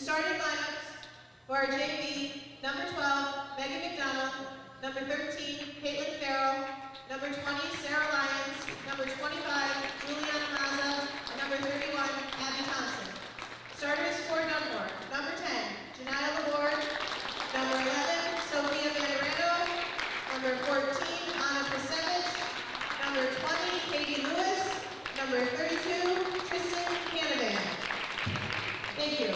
starting lineups for our JV, number 12, Megan McDonald, number 13, Caitlin Farrell, number 20, Sarah Lyons, number 25, Juliana Maza, and number 31, Abby Thompson. Starters for Dunmore, number 10, Janaya Laborde, number 11, Sophia Mandarano, number 14, Anna Pasevich, number 20, Katie Lewis, number 32, Tristan Canavan. Thank you.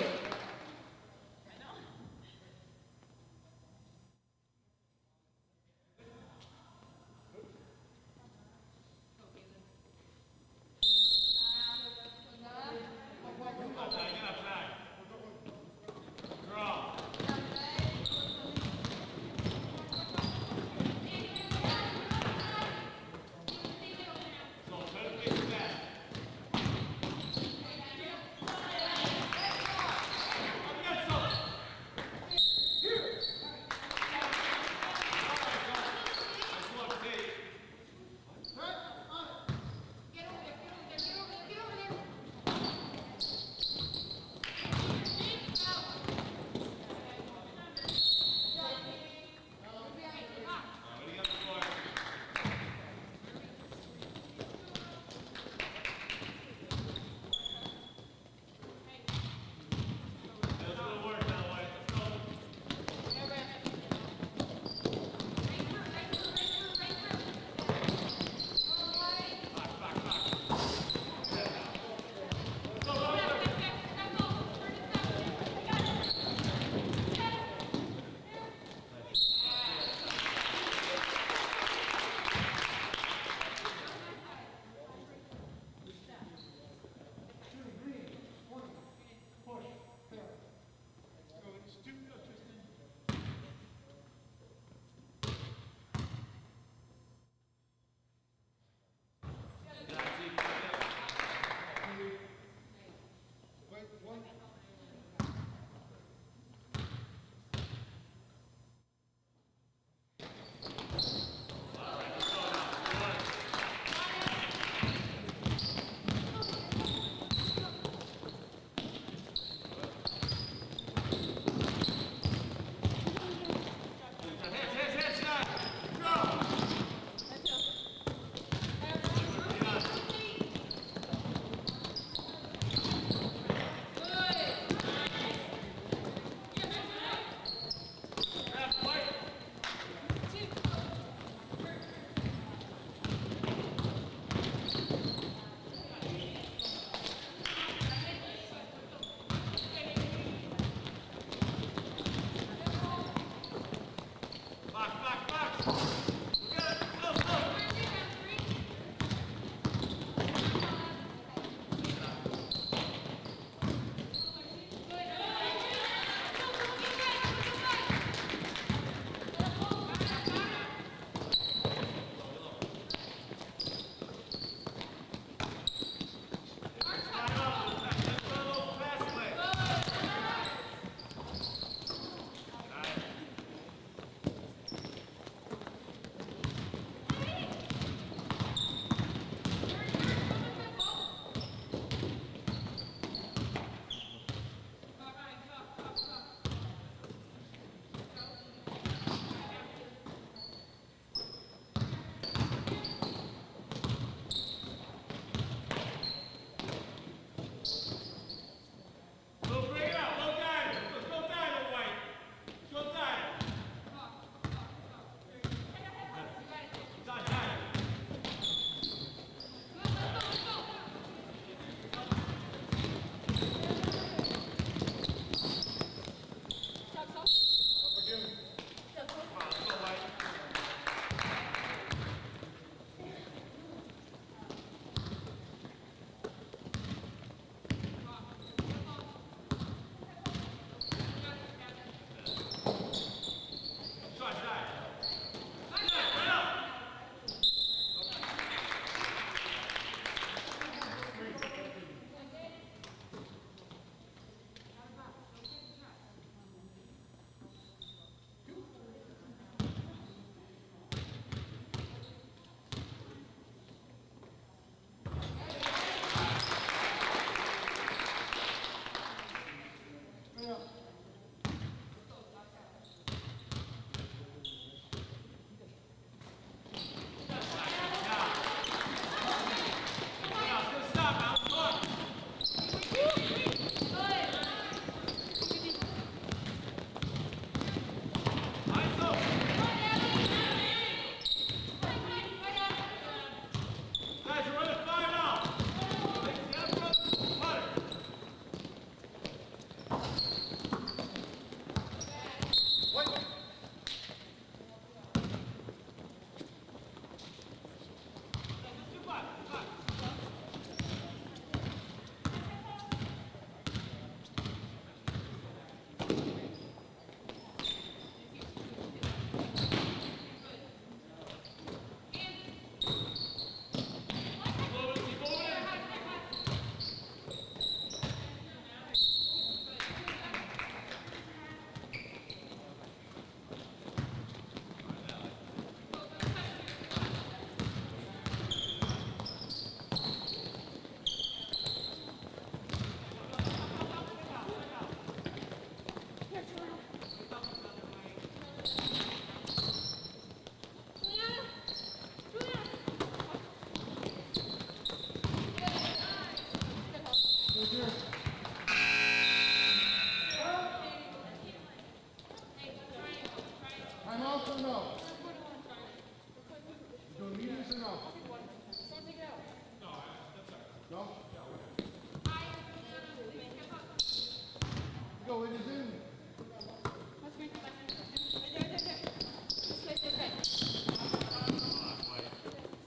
Go in the Zoom.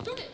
Shoot it!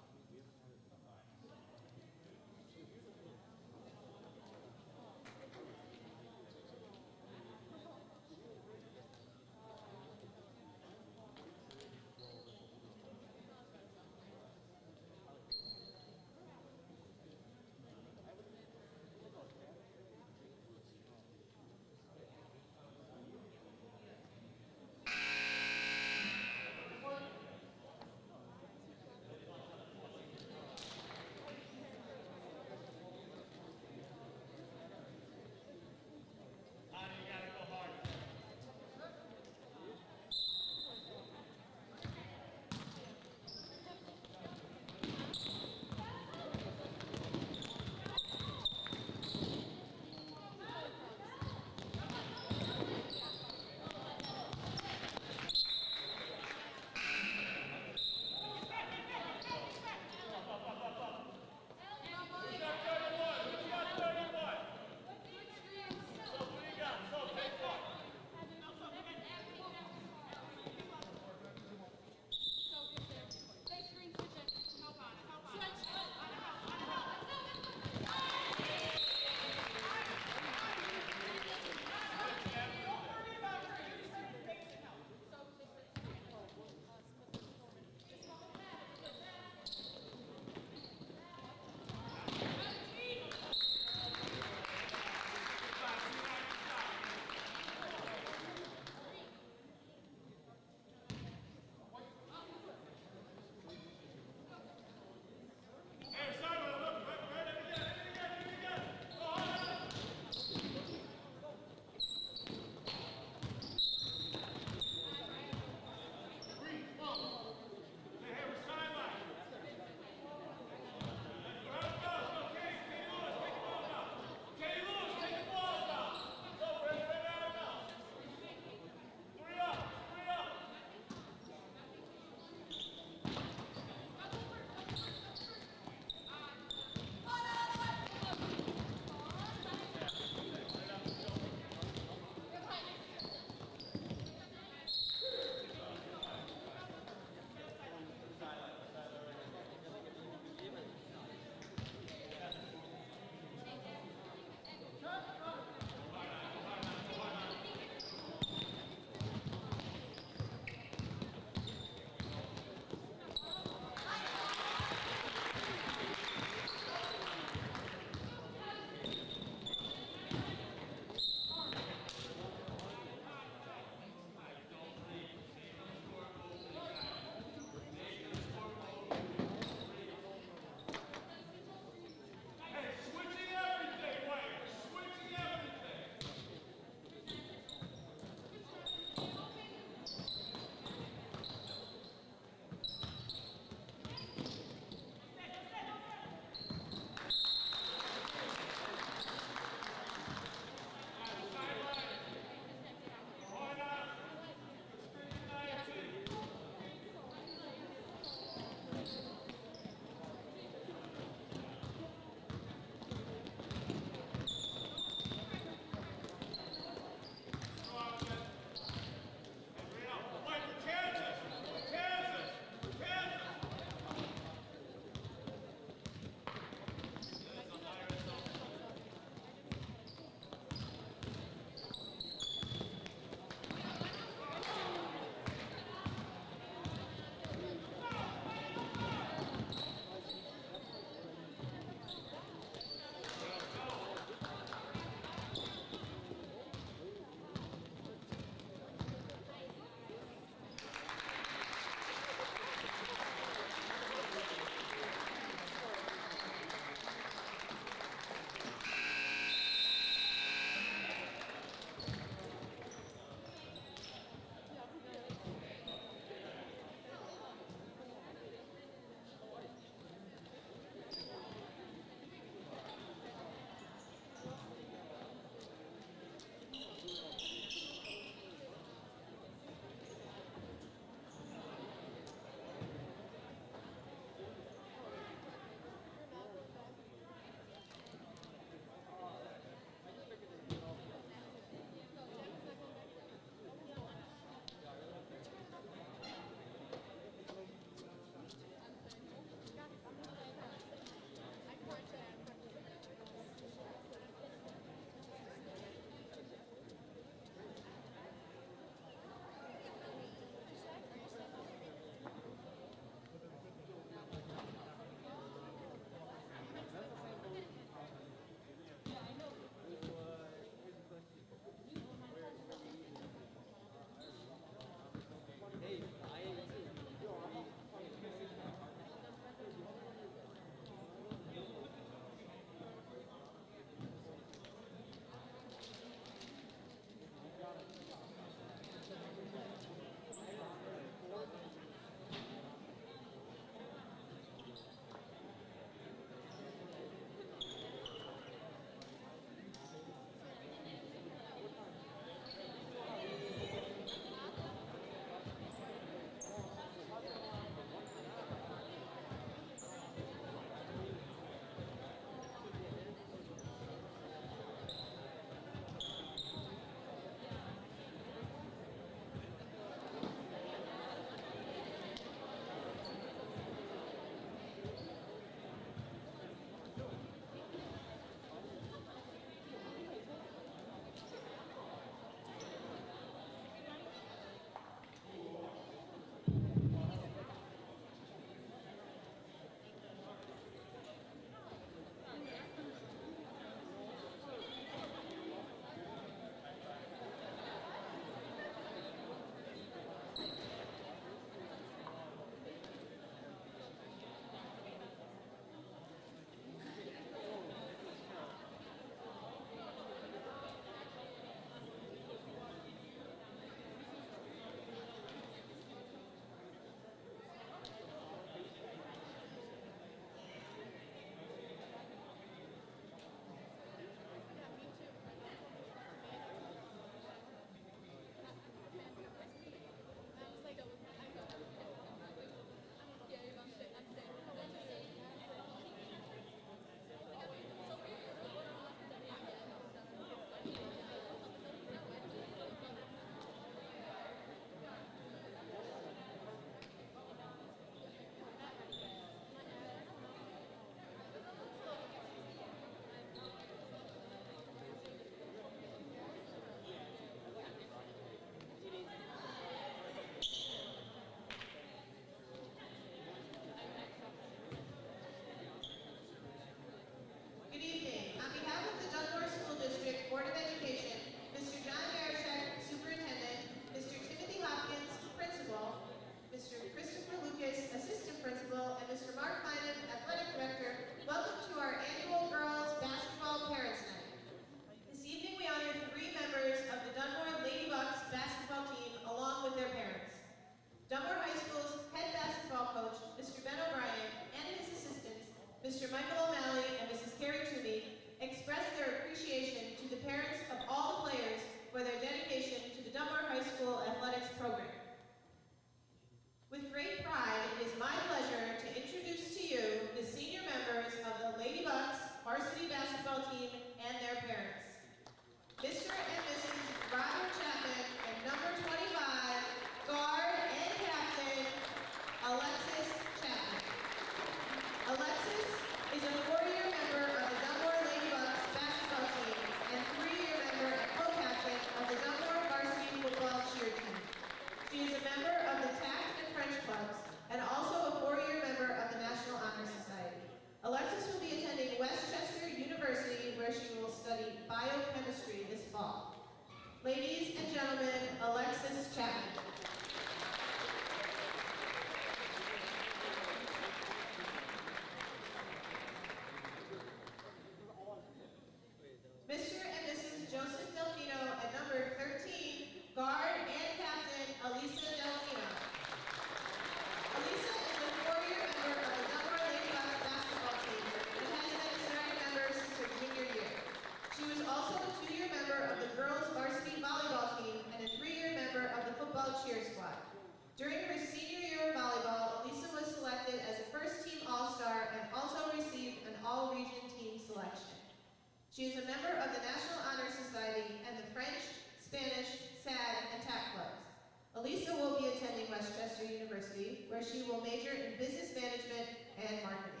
major in business management and marketing.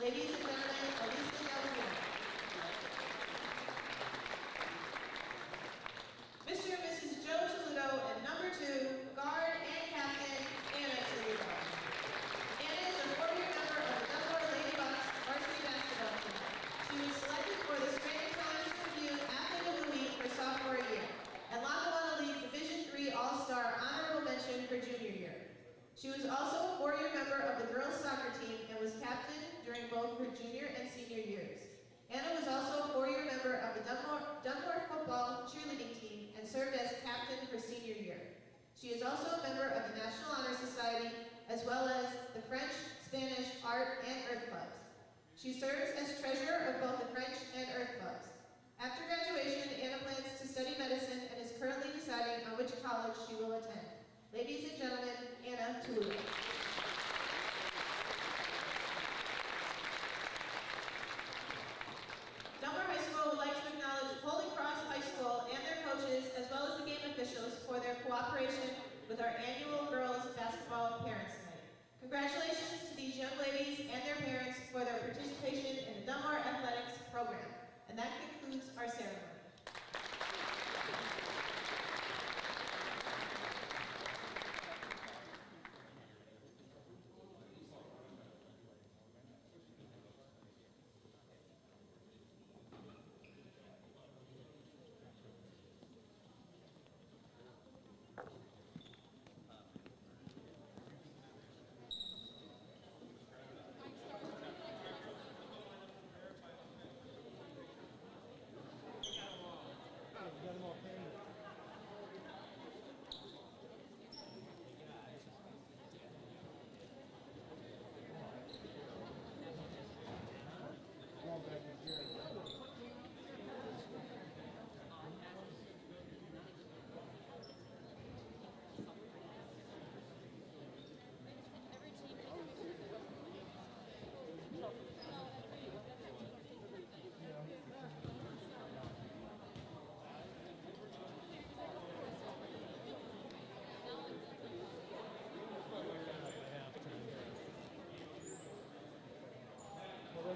Ladies and gentlemen, Alicia Delgado. Mr. and Mrs. Joe Toledo, and number 2, guard and captain, Anna Toledo. Anna is a 4-year member of the Dunmore Ladybucks varsity basketball team. She was selected for the Spring College Review Athlete of the Week for sophomore year, and Lackawanna League Division III All-Star Honorable Mention for junior year. She was also a 4-year member of the girls soccer team and was captain during both her junior and senior years. Anna was also a 4-year member of the Dunmore football cheerleading team and served as captain her senior year. She is also a member of the National Honor Society, as well as the French, Spanish, Art, and Earth Clubs. She serves as treasurer of both the French and Earth Clubs. After graduation, Anna plans to study medicine and is currently deciding on which college she will attend. Ladies and gentlemen, Anna Toledo. Dunmore High School would like to acknowledge Holy Cross High School and their coaches, as well as the game officials, for their cooperation with our annual girls basketball parents night. Congratulations to these young ladies and their parents for their participation in the Dunmore Athletics program. And that concludes our ceremony.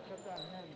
Cut that hand.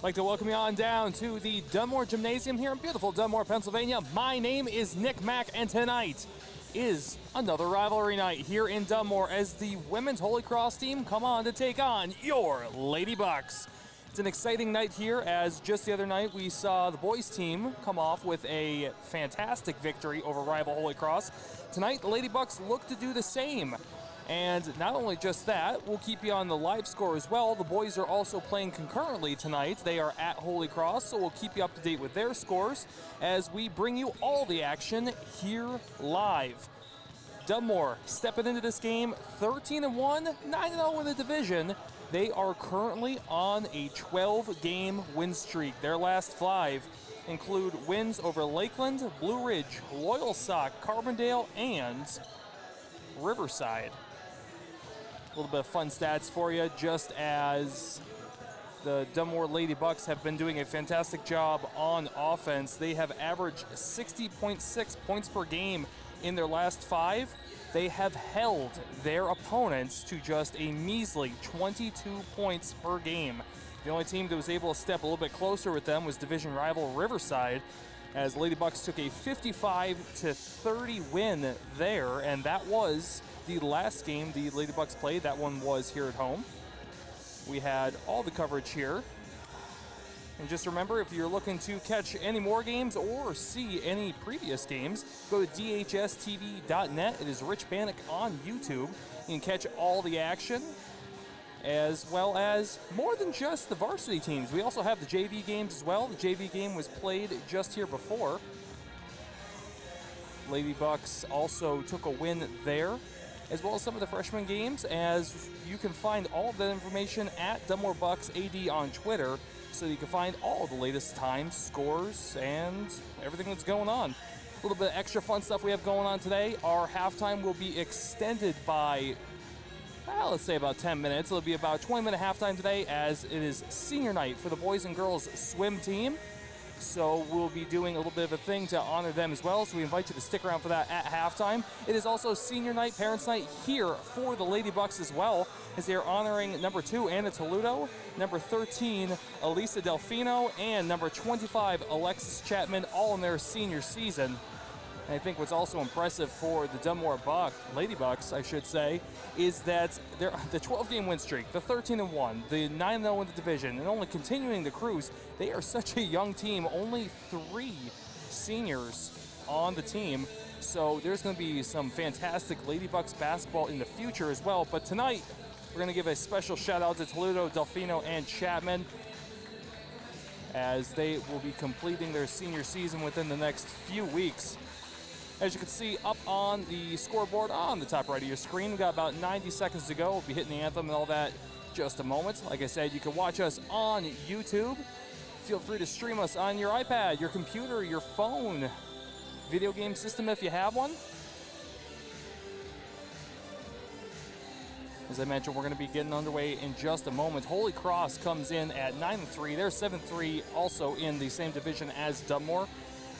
I'd like to welcome you on down to the Dunmore Gymnasium here in beautiful Dunmore, Pennsylvania. My name is Nick Mack, and tonight is another rivalry night here in Dunmore as the women's Holy Cross team come on to take on your Lady Bucks. It's an exciting night here, as just the other night we saw the boys team come off with a fantastic victory over rival Holy Cross. Tonight, the Lady Bucks look to do the same. And not only just that, we'll keep you on the live score as well. The boys are also playing concurrently tonight. They are at Holy Cross, so we'll keep you up to date with their scores as we bring you all the action here live. Dunmore stepping into this game 13-1, 9-0 in the division. They are currently on a 12-game win streak. Their last 5 include wins over Lakeland, Blue Ridge, Loyal Sock, Carbondale, and Riverside. A little bit of fun stats for you, just as the Dunmore Lady Bucks have been doing a fantastic job on offense. They have averaged 60.6 points per game in their last 5. They have held their opponents to just a measly 22 points per game. The only team that was able to step a little bit closer with them was division rival Riverside, as Lady Bucks took a 55-30 win there, and that was the last game the Lady Bucks played. That one was here at home. We had all the coverage here. And just remember, if you're looking to catch any more games or see any previous games, go to dhstv.net. It is Rich Banick on YouTube. You can catch all the action, as well as more than just the varsity teams. We also have the JV games as well. The JV game was played just here before. Lady Bucks also took a win there, as well as some of the freshman games, as you can find all of that information at Dunmore Bucks AD on Twitter, so you can find all the latest times, scores, and everything that's going on. A little bit of extra fun stuff we have going on today. Our halftime will be extended by, let's say about 10 minutes. It'll be about a 20-minute halftime today, as it is senior night for the boys and girls swim team. So we'll be doing a little bit of a thing to honor them as well, so we invite you to stick around for that at halftime. It is also senior night, parents' night here for the Lady Bucks as well, as they are honoring number 2, Anna Toludo, number 13, Elisa Delfino, and number 25, Alexis Chapman, all in their senior season. And I think what's also impressive for the Dunmore Lady Bucks, I should say, is that they're the 12-game win streak, the 13-1, the 9-0 in the division, and only continuing the cruise. They are such a young team, only 3 seniors on the team. So there's going to be some fantastic Lady Bucks basketball in the future as well. But tonight, we're going to give a special shout out to Toledo, Delfino, and Chapman, as they will be completing their senior season within the next few weeks. As you can see up on the scoreboard on the top right of your screen, we've got about 90 seconds to go. We'll be hitting the anthem and all that in just a moment. Like I said, you can watch us on YouTube. Feel free to stream us on your iPad, your computer, your phone, video game system if you have one. As I mentioned, we're going to be getting underway in just a moment. Holy Cross comes in at 9-3. They're 7-3, also in the same division as Dunmore.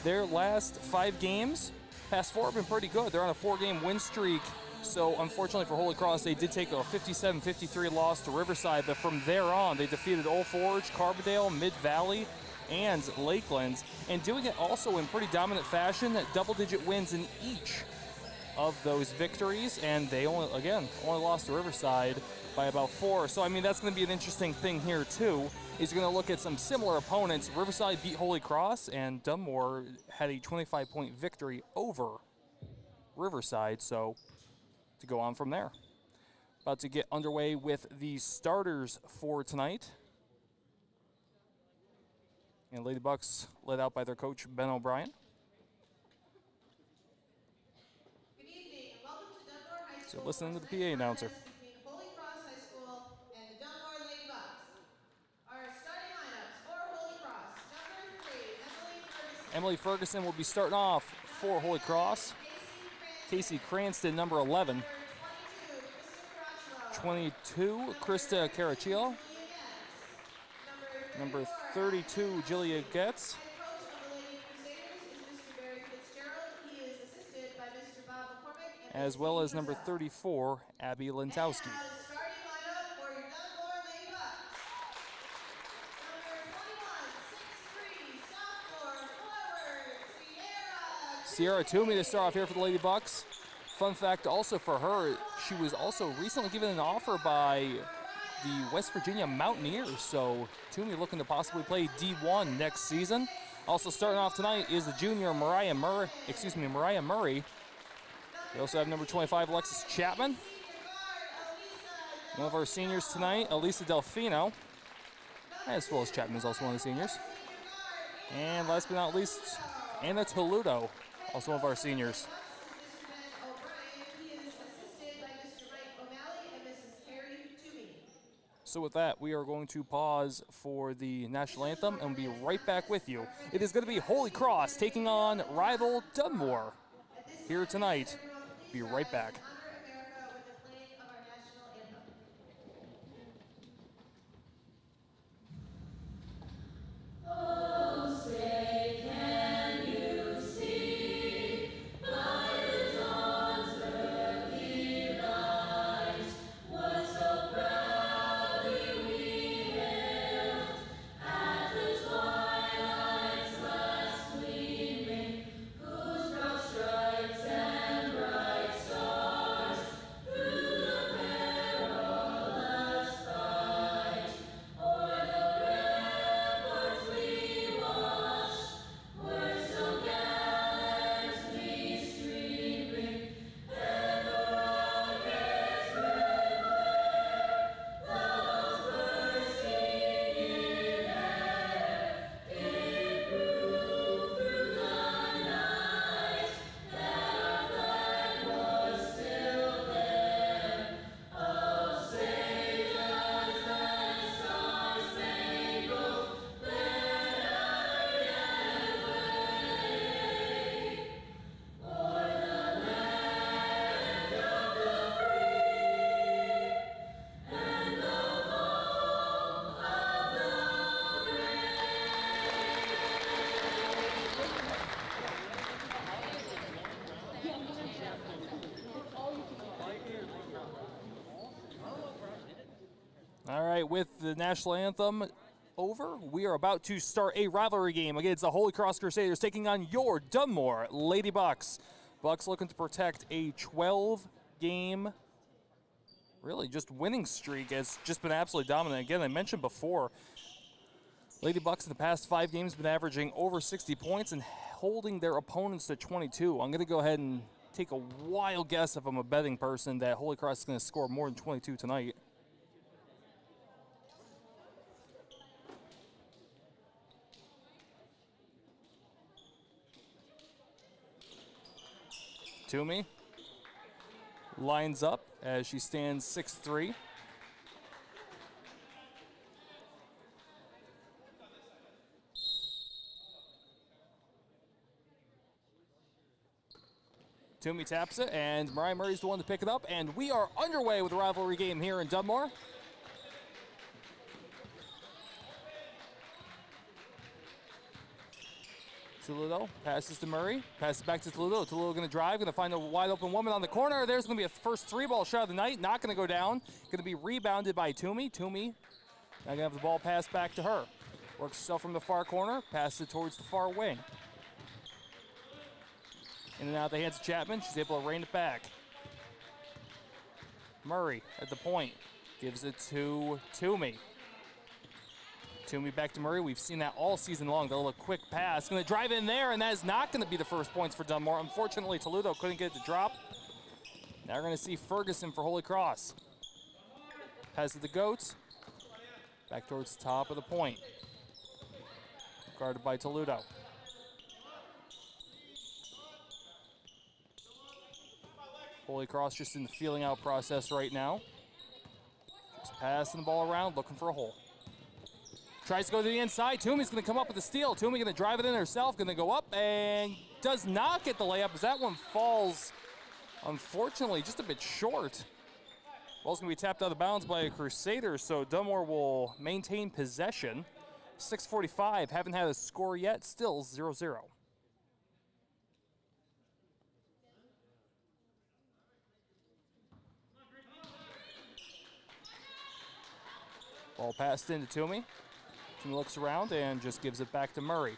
Their last 5 games, past 4 have been pretty good. They're on a 4-game win streak. So unfortunately for Holy Cross, they did take a 57-53 loss to Riverside, but from there on, they defeated Old Forge, Carbondale, Mid-Valley, and Lakeland, and doing it also in pretty dominant fashion, double-digit wins in each of those victories, and they only lost to Riverside by about 4. So, I mean, that's going to be an interesting thing here, too, is you're going to look at some similar opponents. Riverside beat Holy Cross, and Dunmore had a 25-point victory over Riverside, so to go on from there. About to get underway with the starters for tonight. And Lady Bucks led out by their coach, Ben O'Brien. Good evening, and welcome to Dunmore High School. So listen to the PA announcer. Between Holy Cross High School and the Dunmore Lady Bucks. Our starting lineups for Holy Cross. Number 3, Emily Ferguson will be starting off for Holy Cross. Casey Cranston, number 11. 22, Krista Caracciolo. Number 32, Julia Getz. As well as number 34, Abby Lentowski. Sierra Toomey to start off here for the Lady Bucks. Fun fact also for her, she was also recently given an offer by the West Virginia Mountaineers, so Toomey looking to possibly play D1 next season. Also starting off tonight is the junior Mariah Murray. We also have number 25, Alexis Chapman. One of our seniors tonight, Elisa Delfino, as well as Chapman is also one of the seniors. And last but not least, Anna Toludo, also one of our seniors. So with that, we are going to pause for the national anthem and be right back with you. It is going to be Holy Cross taking on rival Dunmore here tonight. Be right back. All right, with the national anthem over, we are about to start a rivalry game against the Holy Cross Crusaders taking on your Dunmore Lady Bucks. Bucks looking to protect a 12-game, really just winning streak. It's just been absolutely dominant. Again, I mentioned before, Lady Bucks in the past 5 games have been averaging over 60 points and holding their opponents to 22. I'm going to go ahead and take a wild guess, if I'm a betting person, that Holy Cross is going to score more than 22 tonight. Toomey lines up as she stands 6'3". Toomey taps it, and Mariah Murray's the one to pick it up, and we are underway with the rivalry game here in Dunmore. Toludo passes to Murray, passes back to Toludo. Toludo going to drive, going to find a wide open woman on the corner. There's going to be a first 3-ball shot of the night, not going to go down. Going to be rebounded by Toomey. Toomey now going to have the ball passed back to her. Works herself from the far corner, passes it towards the far wing. In and out of the hands of Chapman, she's able to rein it back. Murray at the point, gives it to Toomey. Toomey back to Murray. We've seen that all season long. The little quick pass. Going to drive in there, and that is not going to be the first points for Dunmore. Unfortunately, Toludo couldn't get it to drop. Now we're going to see Ferguson for Holy Cross. Pass to the Goats. Back towards the top of the point. Guarded by Toludo. Holy Cross just in the feeling out process right now. Just passing the ball around, looking for a hole. Tries to go to the inside. Toomey's going to come up with the steal. Toomey going to drive it in herself. Going to go up and does not get the layup as that one falls, unfortunately, just a bit short. Ball's going to be tapped out of bounds by a Crusader, so Dunmore will maintain possession. 6:45, haven't had a score yet, still 0-0. Ball passed into Toomey. He looks around and just gives it back to Murray.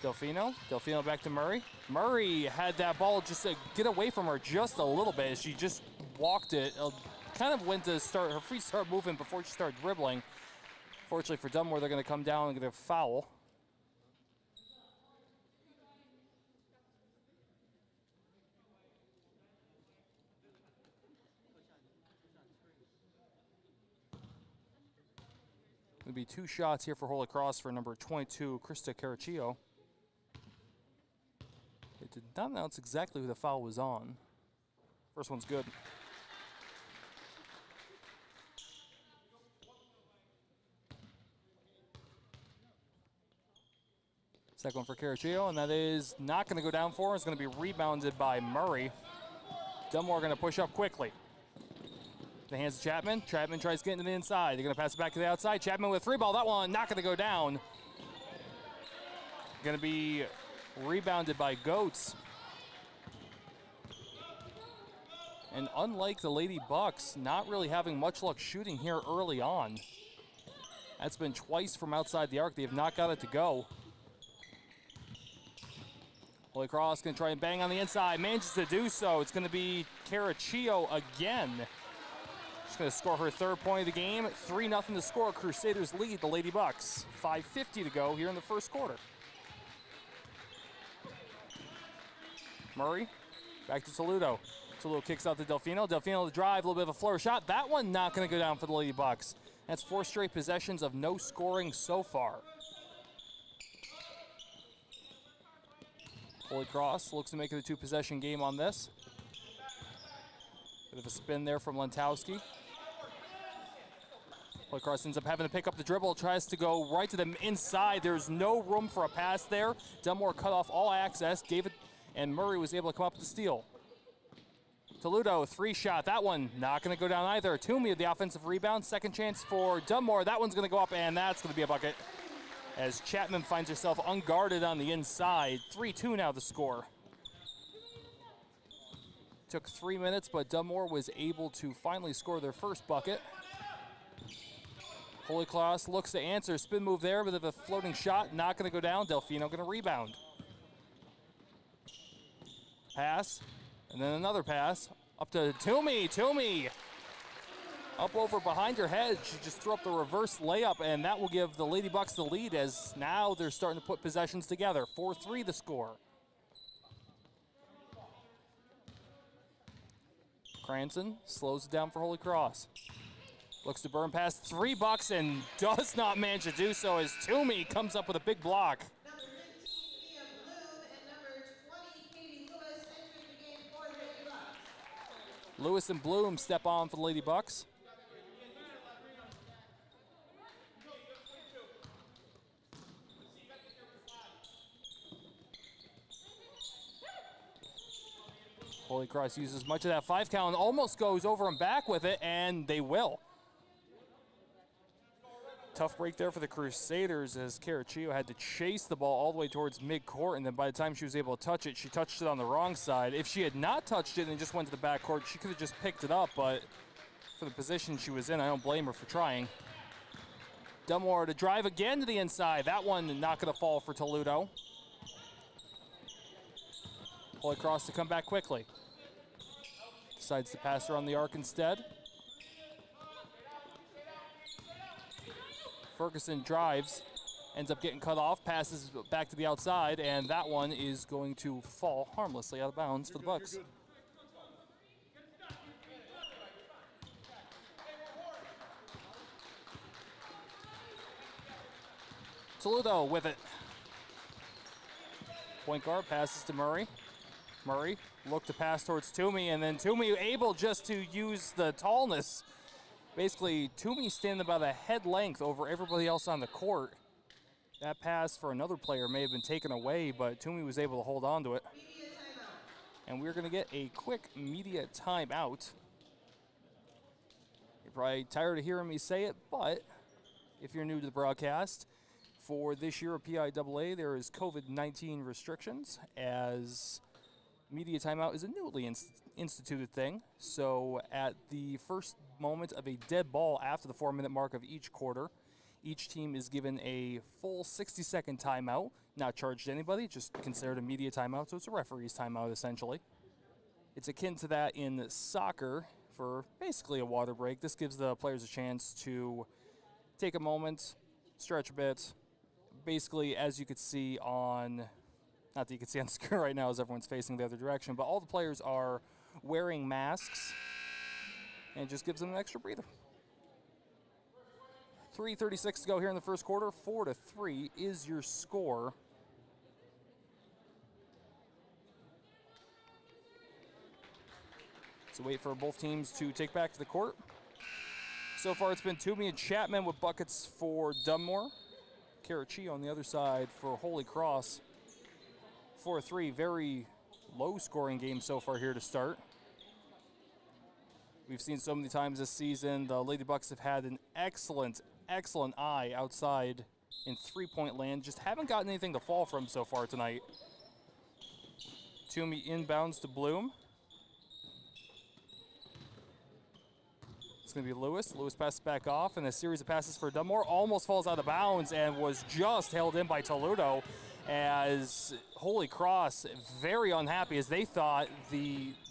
Delfino back to Murray. Murray had that ball just to get away from her just a little bit. She just walked it. Kind of went to start her free start movement before she started dribbling. Fortunately for Dunmore, they're going to come down and get a foul. There'll be 2 shots here for Holy Cross for number 22, Krista Caraccio. They did not announce exactly who the foul was on. First one's good. Second one for Caraccio, and that is not going to go down for her. It's going to be rebounded by Murray. Dunmore going to push up quickly. The hands of Chapman. Chapman tries to get into the inside. They're going to pass it back to the outside. Chapman with a 3-ball. That one not going to go down. Going to be rebounded by Goats. And unlike the Lady Bucks, not really having much luck shooting here early on. That's been twice from outside the arc. They have not got it to go. Holy Cross going to try and bang on the inside. Manages to do so. It's going to be Caraccio again. She's going to score her 3rd point of the game. 3-0 to score. Crusaders lead the Lady Bucks. 5:50 to go here in the first quarter. Murray back to Toledo. Toledo kicks out to Delfino. Delfino to drive, a little bit of a floor shot. That one not going to go down for the Lady Bucks. That's 4 straight possessions of no scoring so far. Holy Cross looks to make it a 2-possession game on this. Bit of a spin there from Lentowski. Holy Cross ends up having to pick up the dribble, tries to go right to the inside. There's no room for a pass there. Dunmore cut off all access. Gave it, and Murray was able to come up with the steal. Toledo, 3-shot. That one not going to go down either. Toomey with the offensive rebound. Second chance for Dunmore. That one's going to go up, and that's going to be a bucket, as Chapman finds herself unguarded on the inside. 3-2 now the score. Took 3 minutes, but Dunmore was able to finally score their first bucket. Holy Cross looks to answer. Spin move there with a floating shot. Not going to go down. Delfino going to rebound. Pass. And then another pass. Up to Toomey. Toomey. Up over behind her head. She just threw up the reverse layup, and that will give the Lady Bucks the lead, as now they're starting to put possessions together. 4-3 the score. Cranston slows it down for Holy Cross. Looks to burn past 3 Bucks and does not manage to do so, as Toomey comes up with a big block. Number 15, Mia Bloom, and number 20, Katie Lewis, entering the game for the Lady Bucks. Lewis and Bloom step on for the Lady Bucks. Holy Cross uses much of that 5 count, almost goes over and back with it, and they will. Tough break there for the Crusaders, as Caraccio had to chase the ball all the way towards midcourt, and then by the time she was able to touch it, she touched it on the wrong side. If she had not touched it and just went to the backcourt, she could have just picked it up, but for the position she was in, I don't blame her for trying. Dunmore to drive again to the inside. That one not going to fall for Toledo. Holy Cross to come back quickly. Decides to pass her on the arc instead. Ferguson drives, ends up getting cut off, passes back to the outside, and that one is going to fall harmlessly out of bounds for the Bucks. Toledo with it. Point guard passes to Murray. Murray looked to pass towards Toomey, and then Toomey able just to use the tallness. Basically, Toomey standing about a head length over everybody else on the court. That pass for another player may have been taken away, but Toomey was able to hold on to it. And we're going to get a quick media timeout. You're probably tired of hearing me say it, but if you're new to the broadcast, for this year of PIAA, there is COVID-19 restrictions, as media timeout is a newly instituted thing. So at the first moment of a dead ball after the 4-minute mark of each quarter, each team is given a full 60-second timeout. not charged to anybody, just considered a media timeout, so it's a referee's timeout essentially. It's akin to that in soccer for basically a water break. This gives the players a chance to take a moment, stretch a bit. Basically, as you could see on, not that you can see on the screen right now as everyone's facing the other direction, but all the players are wearing masks, and it just gives them an extra breather. 3:36 to go here in the first quarter. 4-3 is your score. So wait for both teams to take back to the court. So far it's been Toomey and Chapman with buckets for Dunmore. Carachio on the other side for Holy Cross. 4-3, very low scoring game so far here to start. We've seen so many times this season, the Lady Bucks have had an excellent eye outside in three-point land. Just haven't gotten anything to fall from so far tonight. Toomey inbounds to Bloom. It's going to be Lewis. Lewis passes back off, and a series of passes for Dunmore almost falls out of bounds and was just held in by Toledo, as Holy Cross very unhappy as they thought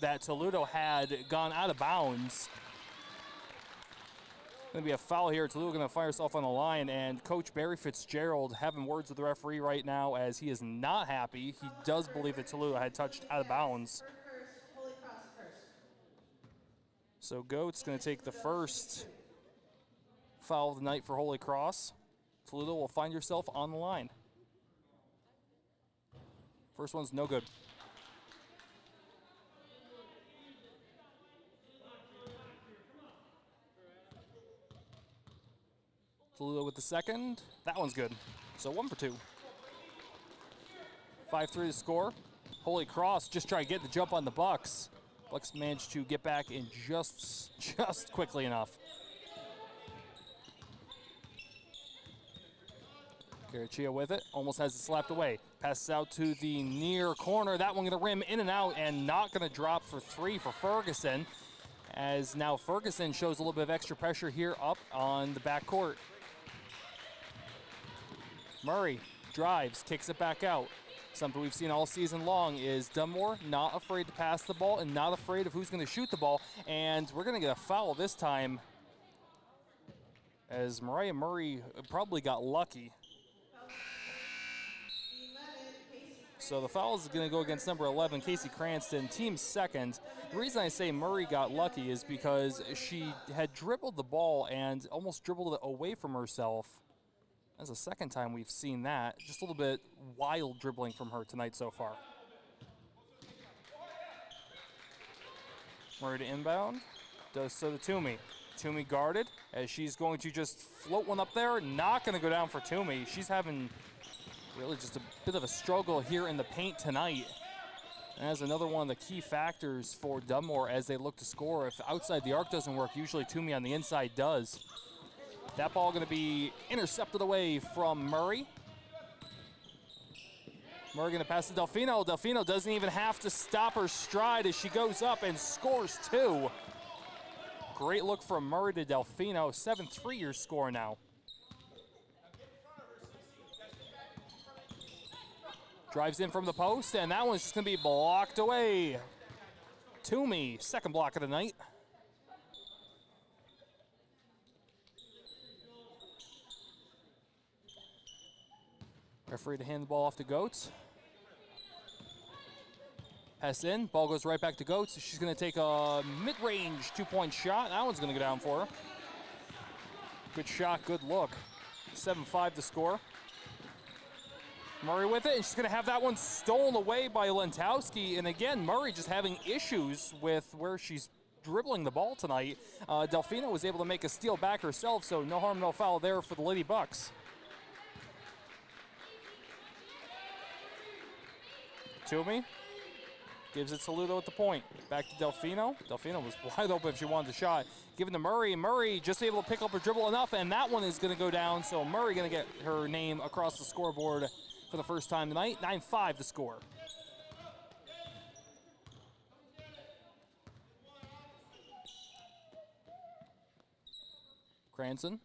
that Toledo had gone out of bounds. Going to be a foul here. Toledo going to fire herself on the line, and Coach Barry Fitzgerald having words with the referee right now as he is not happy. He does believe that Toledo had touched out of bounds. So Goat's going to take the first foul of the night for Holy Cross. Toledo will find yourself on the line. First one's no good. Toledo with the second. That one's good. So 1 for 2. 5-3 to score. Holy Cross just trying to get the jump on the Bucks. Bucks managed to get back in just quickly enough. Carachio with it, almost has it slapped away. Passes out to the near corner. That one going to rim in and out, and not going to drop for 3 for Ferguson, as now Ferguson shows a little bit of extra pressure here up on the backcourt. Murray drives, kicks it back out. Something we've seen all season long is Dunmore not afraid to pass the ball and not afraid of who's going to shoot the ball. And we're going to get a foul this time, as Mariah Murray probably got lucky. So the foul is going to go against number 11, Casey Cranston, team second. The reason I say Murray got lucky is because she had dribbled the ball and almost dribbled it away from herself. That's the second time we've seen that. Just a little bit wild dribbling from her tonight so far. Murray to inbound. Does so to Toomey. Toomey guarded as she's going to just float one up there. Not going to go down for Toomey. She's having really just a bit of a struggle here in the paint tonight. And that's another one of the key factors for Dunmore as they look to score. If outside the arc doesn't work, usually Toomey on the inside does. That ball going to be intercepted away from Murray. Murray going to pass to Delfino. Delfino doesn't even have to stop her stride as she goes up and scores 2. Great look from Murray to Delfino. 7-3 your score now. Drives in from the post, and that one's just going to be blocked away. Toomey, second block of the night. Referee to hand the ball off to Goats. Pass in, ball goes right back to Goats. She's going to take a mid-range two-point shot. That one's going to go down for her. Good shot, good look. 7-5 to score. Murray with it, and she's going to have that one stolen away by Lentowski. And again, Murray just having issues with where she's dribbling the ball tonight. Delfino was able to make a steal back herself, so no harm, no foul there for the Lady Bucks. Toomey gives it to Ludo at the point. Back to Delfino. Delfino was wide open if she wanted the shot. Giving to Murray. Murray just able to pick up her dribble enough, and that one is going to go down. So Murray going to get her name across the scoreboard for the first time tonight. 9-5 the score. Cranston.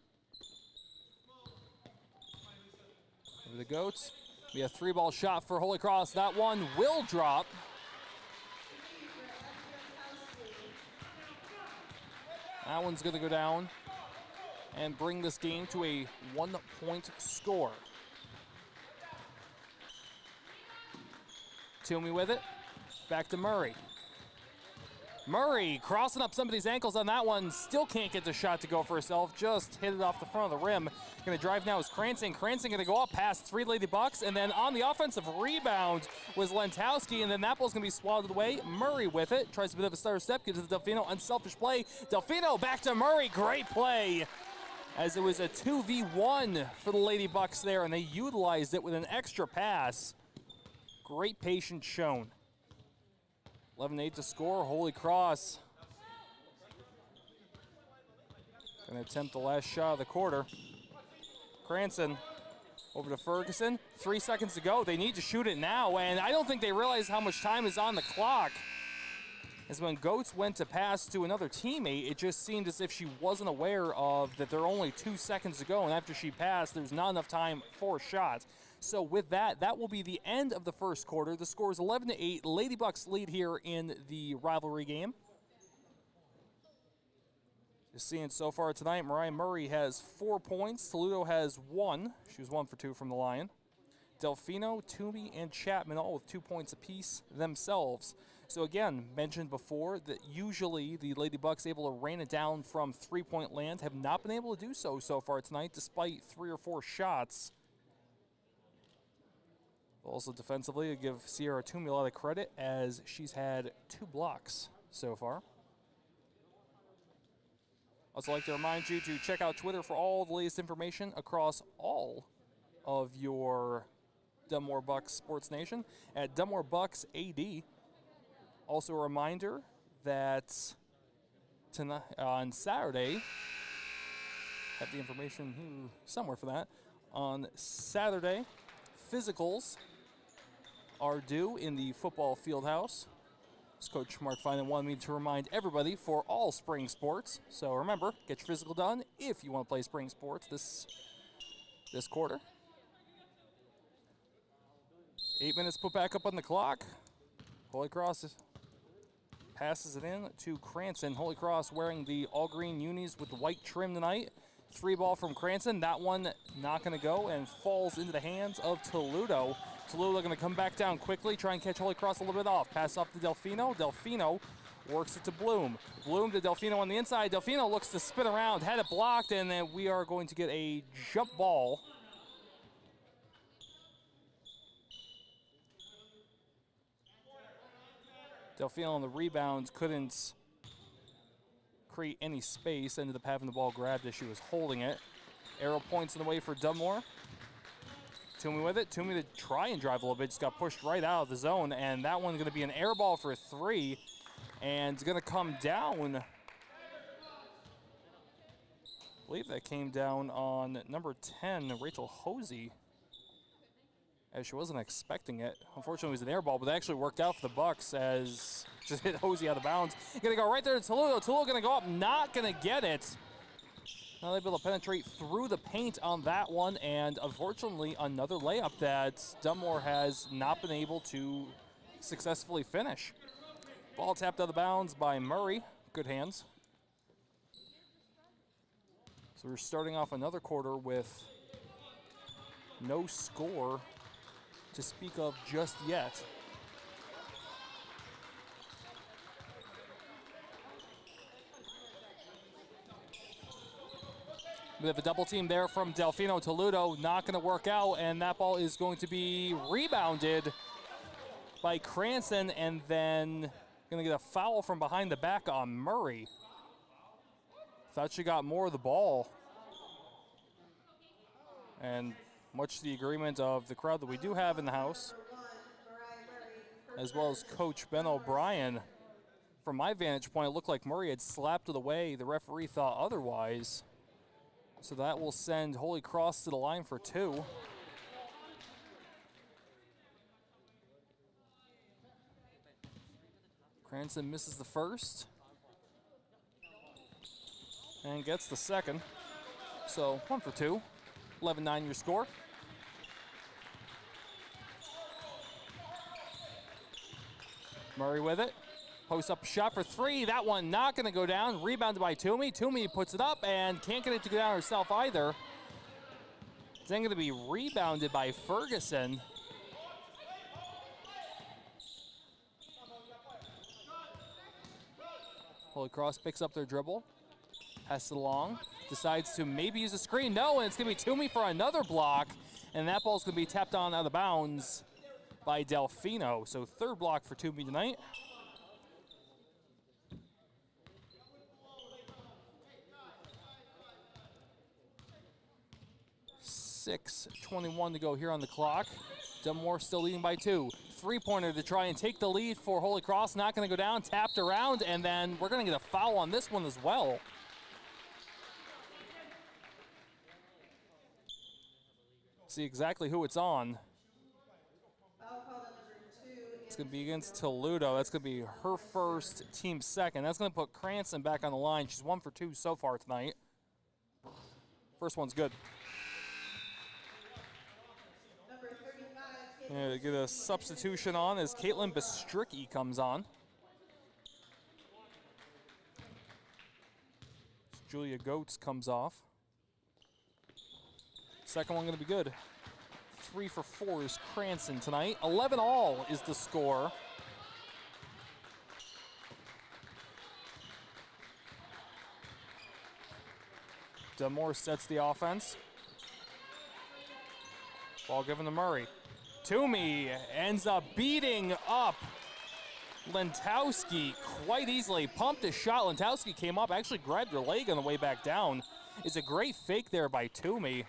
Over the Goats. Be a 3-ball shot for Holy Cross. That one will drop. That one's going to go down and bring this game to a 1-point score. Toomey with it. Back to Murray. Murray crossing up somebody's ankles on that one. Still can't get the shot to go for herself. Just hit it off the front of the rim. Going to drive now is Cranston. Cranston going to go up past 3 Lady Bucks. And then on the offensive rebound was Lentowski. And then that ball's going to be swatted away. Murray with it. Tries a bit of a stutter step. Gives it to Delfino. Unselfish play. Delfino back to Murray. Great play. As it was a 2v1 for the Lady Bucks there. And they utilized it with an extra pass. Great patience shown. 11-8 to score. Holy Cross going to attempt the last shot of the quarter. Cranston over to Ferguson. 3 seconds to go. They need to shoot it now, and I don't think they realize how much time is on the clock. As when Goetz went to pass to another teammate, it just seemed as if she wasn't aware of that there are only 2 seconds to go, and after she passed, there's not enough time for a shot. So with that, that will be the end of the first quarter. The score is 11-8. Lady Bucks lead here in the rivalry game. Just seeing so far tonight, Mariah Murray has 4 points. Toledo has 1. She was 1 for 2 from the line. Delfino, Toomey, and Chapman all with 2 points apiece themselves. So again, mentioned before that usually the Lady Bucks able to rain it down from 3-point land, have not been able to do so far tonight, despite 3 or 4 shots. Also defensively, I give Sierra Toomey a lot of credit as she's had 2 blocks so far. Also like to remind you to check out Twitter for all the latest information across all of your Dunmore Bucks Sports Nation at Dunmore Bucks AD. Also a reminder that tonight, on Saturday, have the information somewhere for that. On Saturday, physicals are due in the football field house. As Coach Mark Finan wanted me to remind everybody for all spring sports. So remember, get your physical done if you want to play spring sports this quarter. 8 minutes put back up on the clock. Holy Cross passes it in to Cranston. Holy Cross wearing the all-green unis with the white trim tonight. 3-ball from Cranston. That one not going to go and falls into the hands of Toledo. Toledo going to come back down quickly, try and catch Holy Cross a little bit off. Pass off to Delfino. Delfino works it to Bloom. Bloom to Delfino on the inside. Delfino looks to spin around, had it blocked, and then we are going to get a jump ball. Delfino on the rebound couldn't create any space, ended up having the ball grabbed as she was holding it. Arrow points in the way for Dunmore. Toomey with it. Toomey to try and drive a little bit, just got pushed right out of the zone, and that one's going to be an air ball for 3, and it's going to come down. I believe that came down on number 10, Rachel Hosey, as she wasn't expecting it. Unfortunately, it was an air ball, but it actually worked out for the Bucks as just hit Hosey out of bounds. Going to go right there to Toledo. Toledo going to go up, not going to get it. Now they're able to penetrate through the paint on that one, and unfortunately another layup that Dunmore has not been able to successfully finish. Ball tapped out of bounds by Murray. Good hands. So we're starting off another quarter with no score to speak of just yet. We have a double team there from Delfino. Toledo not going to work out, and that ball is going to be rebounded by Cranston, and then going to get a foul from behind the back on Murray. Thought she got more of the ball. And much to the agreement of the crowd that we do have in the house, as well as Coach Ben O'Brien. From my vantage point, it looked like Murray had slapped it away. The referee thought otherwise. So that will send Holy Cross to the line for 2. Cranston misses the first and gets the second. So 1 for 2. 11-9 your score. Murray with it. Post up shot for three. That one not going to go down. Rebounded by Toomey. Toomey puts it up and can't get it to go down herself either. It's then going to be rebounded by Ferguson. Holy Cross picks up their dribble. Passes it along. Decides to maybe use a screen. No, and it's going to be Toomey for another block. And that ball's going to be tapped on out of bounds by Delfino. So third block for Toomey tonight. 6:21 to go here on the clock. Dunmore still leading by 2. Three-pointer to try and take the lead for Holy Cross. Not going to go down. Tapped around, and then we're going to get a foul on this one as well. See exactly who it's on. It's going to be against Toledo. That's going to be her first, team second. That's going to put Cranston back on the line. She's 1 for 2 so far tonight. First one's good. Yeah, to get a substitution on as Caitlin Bistricki comes on. Julia Goetz comes off. Second one going to be good. 3 for 4 is Cranston tonight. 11 all is the score. Dunmore sets the offense. Ball given to Murray. Toomey ends up beating up Lentowski quite easily. Pumped a shot. Lentowski came up, actually grabbed her leg on the way back down. It's a great fake there by Toomey.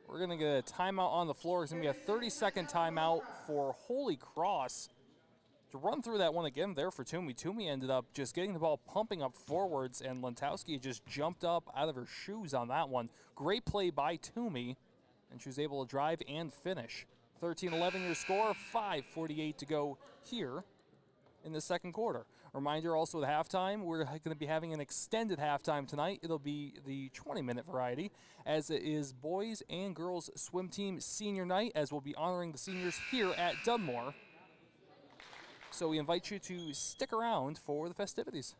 We're going to get a timeout on the floor. It's going to be a 30-second timeout for Holy Cross. To run through that one again there for Toomey. Toomey ended up just getting the ball pumping up forwards, and Lentowski just jumped up out of her shoes on that one. Great play by Toomey, and she was able to drive and finish. 13-11 your score, 5:48 to go here in the second quarter. Reminder also at halftime, we're going to be having an extended halftime tonight. It'll be the 20-minute variety, as it is boys and girls swim team senior night, as we'll be honoring the seniors here at Dunmore. So we invite you to stick around for the festivities.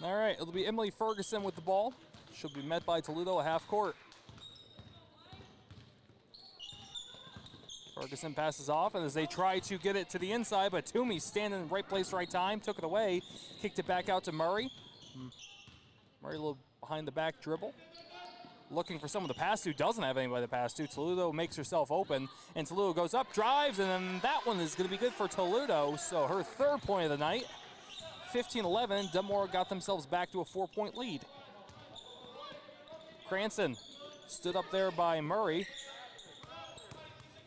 All right, it'll be Emily Ferguson with the ball. She'll be met by Toledo at half court. Ferguson passes off, and as they try to get it to the inside, but Toomey standing in the right place, right time, took it away, kicked it back out to Murray. Murray a little behind the back dribble. Looking for someone to pass to, doesn't have anybody to pass to. Toledo makes herself open, and Toledo goes up, drives, and then that one is going to be good for Toledo. So her third point of the night. 15-11, Dunmore got themselves back to a 4-point lead. Cranston stood up there by Murray.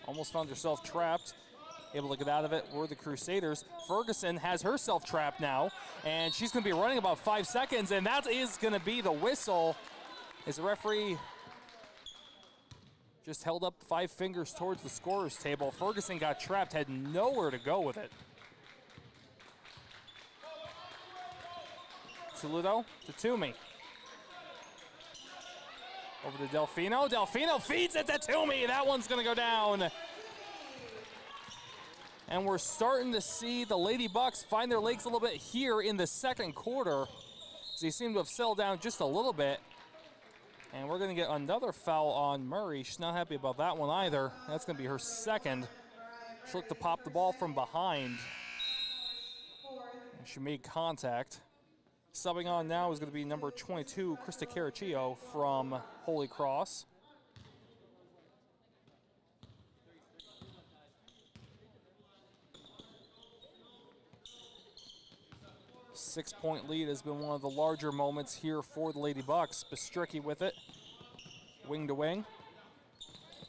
Almost found herself trapped. Able to get out of it were the Crusaders. Ferguson has herself trapped now, and she's going to be running about 5 seconds, and that is going to be the whistle as the referee just held up 5 fingers towards the scorer's table. Ferguson got trapped, had nowhere to go with it. Toledo to Toomey. Over to Delfino. Delfino feeds it to Toomey. That one's going to go down. And we're starting to see the Lady Bucks find their legs a little bit here in the second quarter. They seem to have settled down just a little bit. And we're going to get another foul on Murray. She's not happy about that one either. That's going to be her second. She'll look to pop the ball from behind. And she made contact. Subbing on now is going to be number 22, Krista Caraccio from Holy Cross. Six-point lead has been one of the larger moments here for the Lady Bucks. Bistricki with it, wing to wing.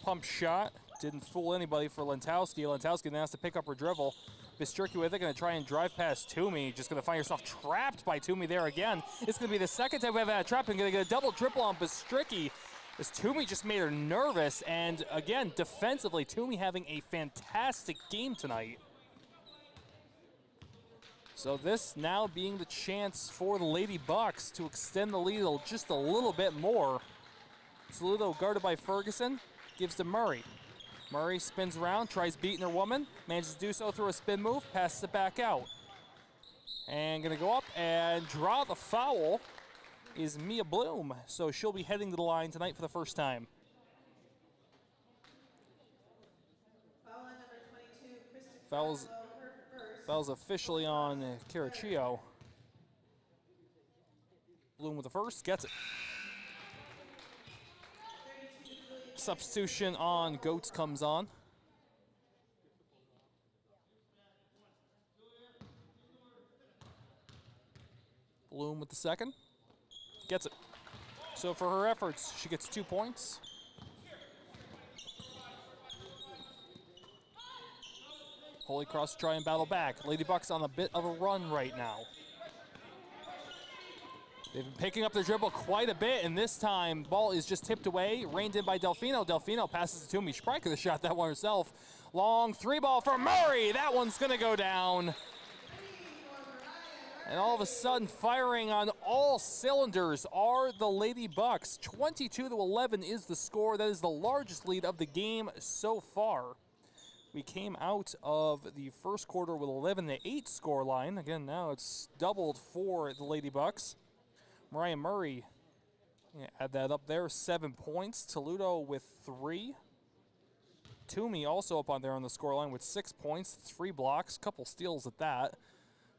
Pump shot, didn't fool anybody for Lentowski. Lentowski then has to pick up her dribble. Bistricki with it, going to try and drive past Toomey. Just going to find herself trapped by Toomey there again. It's going to be the second time we've had a trap and going to get a double triple on Bistricki. As Toomey just made her nervous, and again, defensively, Toomey having a fantastic game tonight. So this now being the chance for the Lady Bucks to extend the lead just a little bit more. Saludo guarded by Ferguson, gives to Murray. Murray spins around, tries beating her woman, manages to do so through a spin move, passes it back out. And gonna go up and draw the foul is Mia Bloom. So she'll be heading to the line tonight for the first time. Foul on number 22, Kristen Carlo, her first. Foul's officially on Caraccio. Bloom with the first, gets it. 32, Julia. Substitution on Goats comes on. Bloom with the second. Gets it. So for her efforts, she gets 2 points. Holy Cross try and battle back. Lady Bucks on a bit of a run right now. They've been picking up their dribble quite a bit, and this time, ball is just tipped away, reined in by Delfino. Delfino passes it to me. She probably could have shot that one herself. Long 3-ball for Murray. That one's gonna go down. And all of a sudden, firing on all cylinders are the Lady Bucks. 22-11 is the score. That is the largest lead of the game so far. We came out of the first quarter with 11-8 score line. Again, now it's doubled for the Lady Bucks. Mariah Murray, add that up there, 7 points. Toledo with 3. Toomey also up on there on the scoreline with 6 points, 3 blocks, couple steals at that.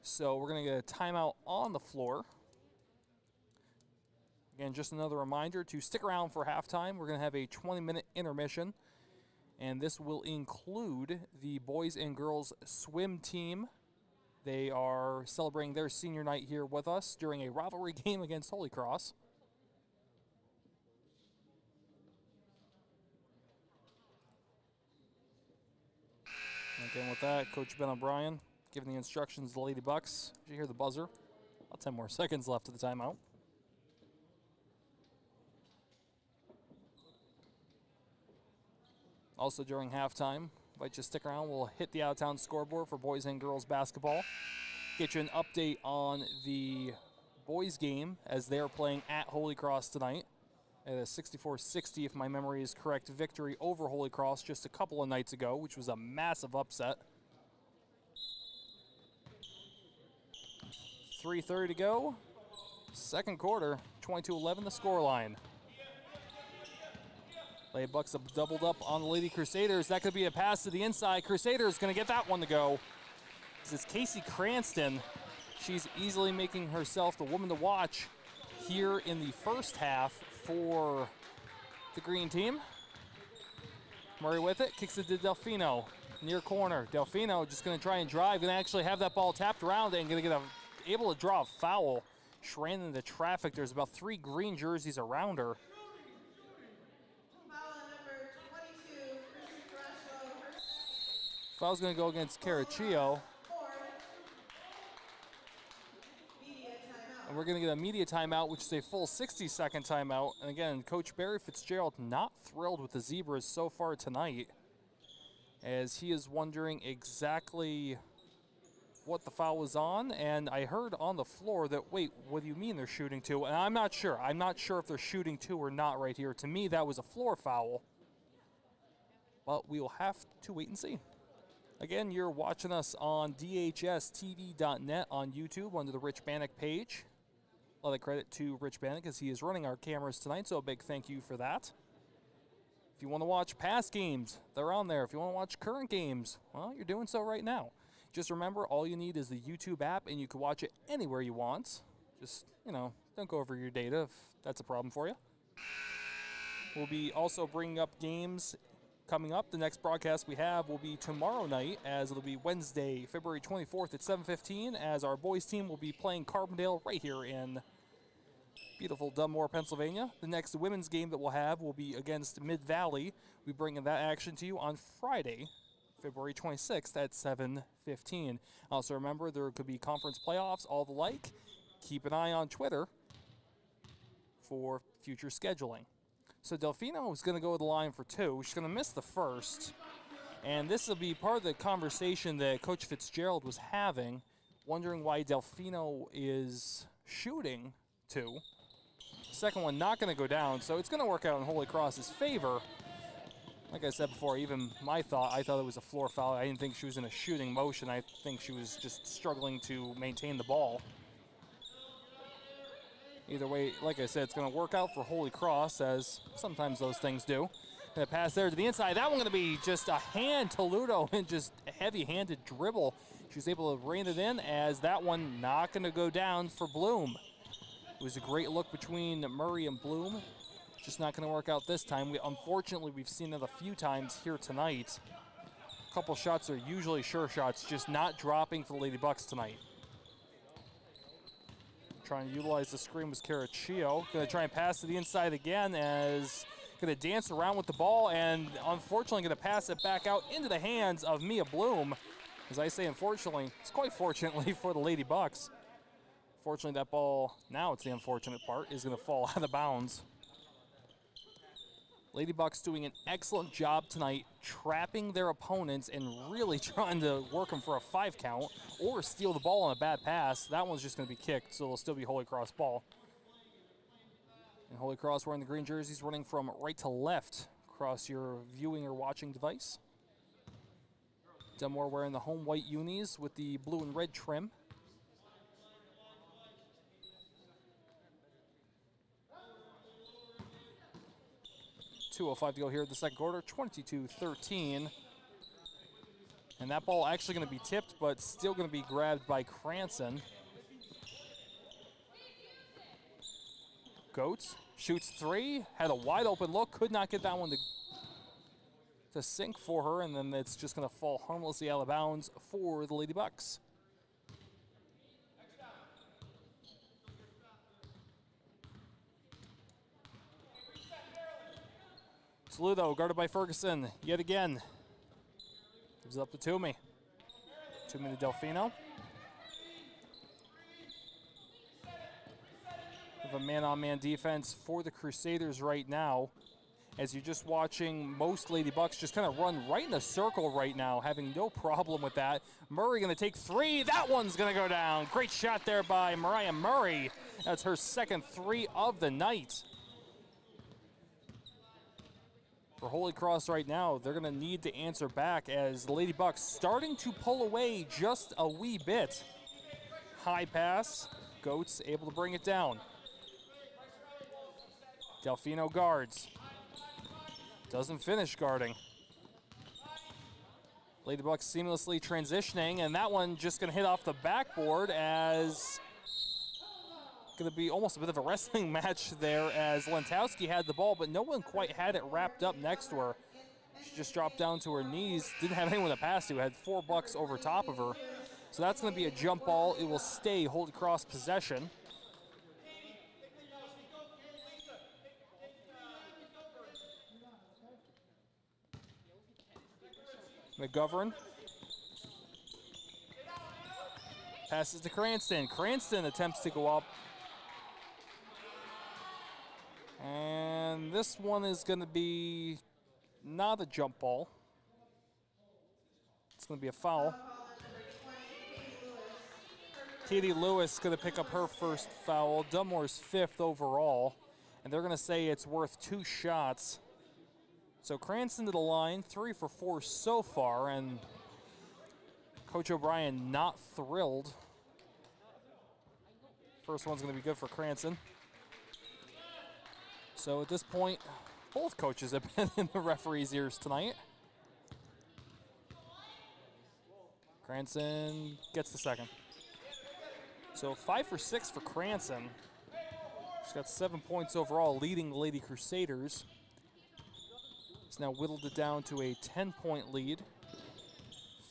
So we're going to get a timeout on the floor. Again, just another reminder to stick around for halftime. We're going to have a 20-minute intermission, and this will include the boys and girls swim team. They are celebrating their senior night here with us during a rivalry game against Holy Cross. Again, with that, Coach Ben O'Brien giving the instructions to the Lady Bucks. Did you hear the buzzer? About 10 more seconds left of the timeout. Also during halftime, invite you to stick around. We'll hit the out-of-town scoreboard for boys and girls basketball. Get you an update on the boys game as they're playing at Holy Cross tonight. At a 64-60, if my memory is correct, victory over Holy Cross just a couple of nights ago, which was a massive upset. 3:30 to go. Second quarter, 22-11 the scoreline. Lady Bucks have doubled up on the Lady Crusaders. That could be a pass to the inside. Crusaders going to get that one to go. This is Casey Cranston. She's easily making herself the woman to watch here in the first half for the green team. Murray with it, kicks it to Delfino. Near corner, Delfino just going to try and drive, going to actually have that ball tapped around and going to get able to draw a foul. She ran into traffic. There's about 3 green jerseys around her. Foul on number 22, Kristen Carlo, her Foul's going to go against Caraccio. media timeout. And we're going to get a media timeout, which is a full 60-second timeout. And again, Coach Barry Fitzgerald not thrilled with the Zebras so far tonight, as he is wondering exactly what the foul was on. And I heard on the floor that, wait, what do you mean they're shooting 2? And I'm not sure. I'm not sure if they're shooting 2 or not right here. To me, that was a floor foul. But we will have to wait and see. Again, you're watching us on dhstv.net on YouTube under the Rich Banick page. A lot of credit to Rich Banick as he is running our cameras tonight, so a big thank you for that. If you want to watch past games, they're on there. If you want to watch current games, well, you're doing so right now. Just remember, all you need is the YouTube app, and you can watch it anywhere you want. Just, don't go over your data if that's a problem for you. We'll be also bringing up games coming up. The next broadcast we have will be tomorrow night, as it'll be Wednesday, February 24th at 7:15, as our boys team will be playing Carbondale right here in beautiful Dunmore, Pennsylvania. The next women's game that we'll have will be against Mid-Valley. We'll be bringing that action to you on Friday, February 26th at 7:15. Also remember, there could be conference playoffs, all the like. Keep an eye on Twitter for future scheduling. So Delfino is going to go to the line for 2. She's going to miss the first. And this will be part of the conversation that Coach Fitzgerald was having, wondering why Delfino is shooting 2. Second one not going to go down, so it's going to work out in Holy Cross's favor. Like I said before, even I thought it was a floor foul. I didn't think she was in a shooting motion. I think she was just struggling to maintain the ball. Either way, like I said, it's going to work out for Holy Cross, as sometimes those things do. Going to pass there to the inside. That one going to be just a hand to Ludo and just a heavy-handed dribble. She was able to rein it in, as that one not going to go down for Bloom. It was a great look between Murray and Bloom. Just not going to work out this time. Unfortunately, we've seen it a few times here tonight. A couple shots are usually sure shots, just not dropping for the Lady Bucks tonight. Trying to utilize the screen was Caraccio. Going to try and pass to the inside again, as going to dance around with the ball, and unfortunately going to pass it back out into the hands of Mia Bloom. As I say, unfortunately, it's quite fortunately for the Lady Bucks. Fortunately, that ball, now it's the unfortunate part, is going to fall out of bounds. Lady Bucks doing an excellent job tonight, trapping their opponents and really trying to work them for a 5 count or steal the ball on a bad pass. That one's just going to be kicked, so it'll still be Holy Cross ball. And Holy Cross wearing the green jerseys, running from right to left across your viewing or watching device. Dunmore wearing the home white unis with the blue and red trim. .205 to go here in the second quarter, 22-13. And that ball actually going to be tipped, but still going to be grabbed by Cranston. Goetz shoots 3, had a wide open look, could not get that one to sink for her, and then it's just going to fall harmlessly out of bounds for the Lady Bucks. Saludo guarded by Ferguson yet again. Gives it up to Toomey. Toomey to Delfino. We have a man-on-man defense for the Crusaders right now, as you're just watching most Lady Bucks just kind of run right in a circle right now, having no problem with that. Murray going to take 3. That one's going to go down. Great shot there by Mariah Murray. That's her second 3 of the night. For Holy Cross right now, they're going to need to answer back, as the Lady Bucks starting to pull away just a wee bit. High pass. Goetz able to bring it down. Delfino guards. Doesn't finish guarding. Lady Bucks seamlessly transitioning, and that one just going to hit off the backboard, as going to be almost a bit of a wrestling match there, as Lentowski had the ball, but no one quite had it wrapped up next to her. She just dropped down to her knees, didn't have anyone to pass to, had 4 Bucks over top of her. So that's going to be a jump ball. It will stay Holy Cross possession. McGovern passes to Cranston. Cranston attempts to go up. And this one is going to be not a jump ball. It's going to be a foul. Katie Lewis is going to pick up her first foul. Dunmore's 5th overall. And they're going to say it's worth 2 shots. So Cranston to the line, 3 for 4 so far. And Coach O'Brien not thrilled. First one's going to be good for Cranston. So at this point, both coaches have been in the referee's ears tonight. Cranston gets the second. So 5 for 6 for Cranston. She's got 7 points overall, leading the Lady Crusaders. It's now whittled it down to a 10-point lead.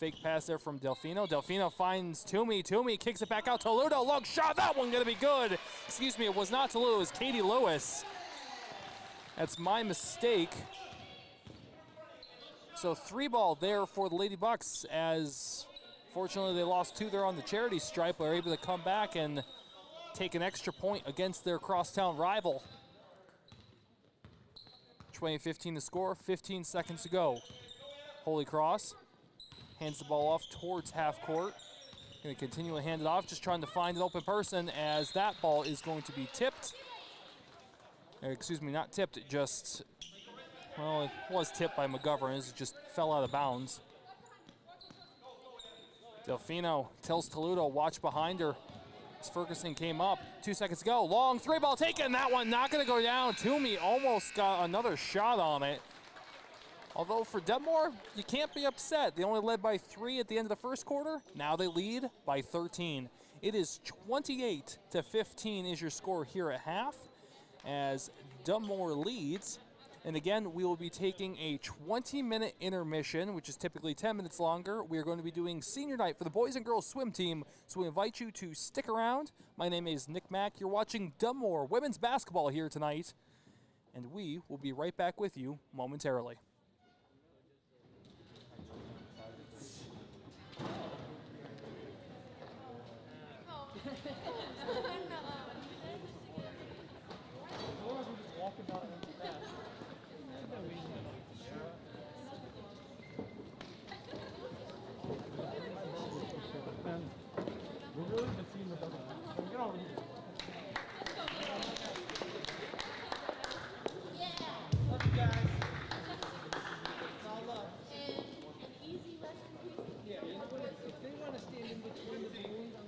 Fake pass there from Delfino. Delfino finds Toomey. Toomey kicks it back out to Ludo. Long shot. That one going to be good. Excuse me, it was not to Ludo. It was Katie Lewis. That's my mistake. So 3 ball there for the Lady Bucks, as fortunately they lost 2 there on the charity stripe, but are able to come back and take an extra point against their crosstown rival. 28-15 to score, 15 seconds to go. Holy Cross hands the ball off towards half court. Going to continue to hand it off, just trying to find an open person as that ball is going to be tipped. Excuse me, not tipped, just, well, it was tipped by McGovern. It just fell out of bounds. Delfino tells Toledo, watch behind her. As Ferguson came up, 2 seconds to go. Long three ball taken, that one not gonna go down. Toomey almost got another shot on it. Although for Dunmore, you can't be upset. They only led by 3 at the end of the first quarter. Now they lead by 13. It is 28-15 is your score here at half as Dunmore leads. And again, we will be taking a 20-minute intermission, which is typically 10 minutes longer. We are going to be doing senior night for the boys and girls swim team, so we invite you to stick around. My name is Nick Mack. You're watching Dunmore women's basketball here tonight, and we will be right back with you momentarily. We're really the team that doesn't. Get over here. Love you guys. It's all love. And an easy lesson. Yeah, you know what? If they want to stand in between the balloons on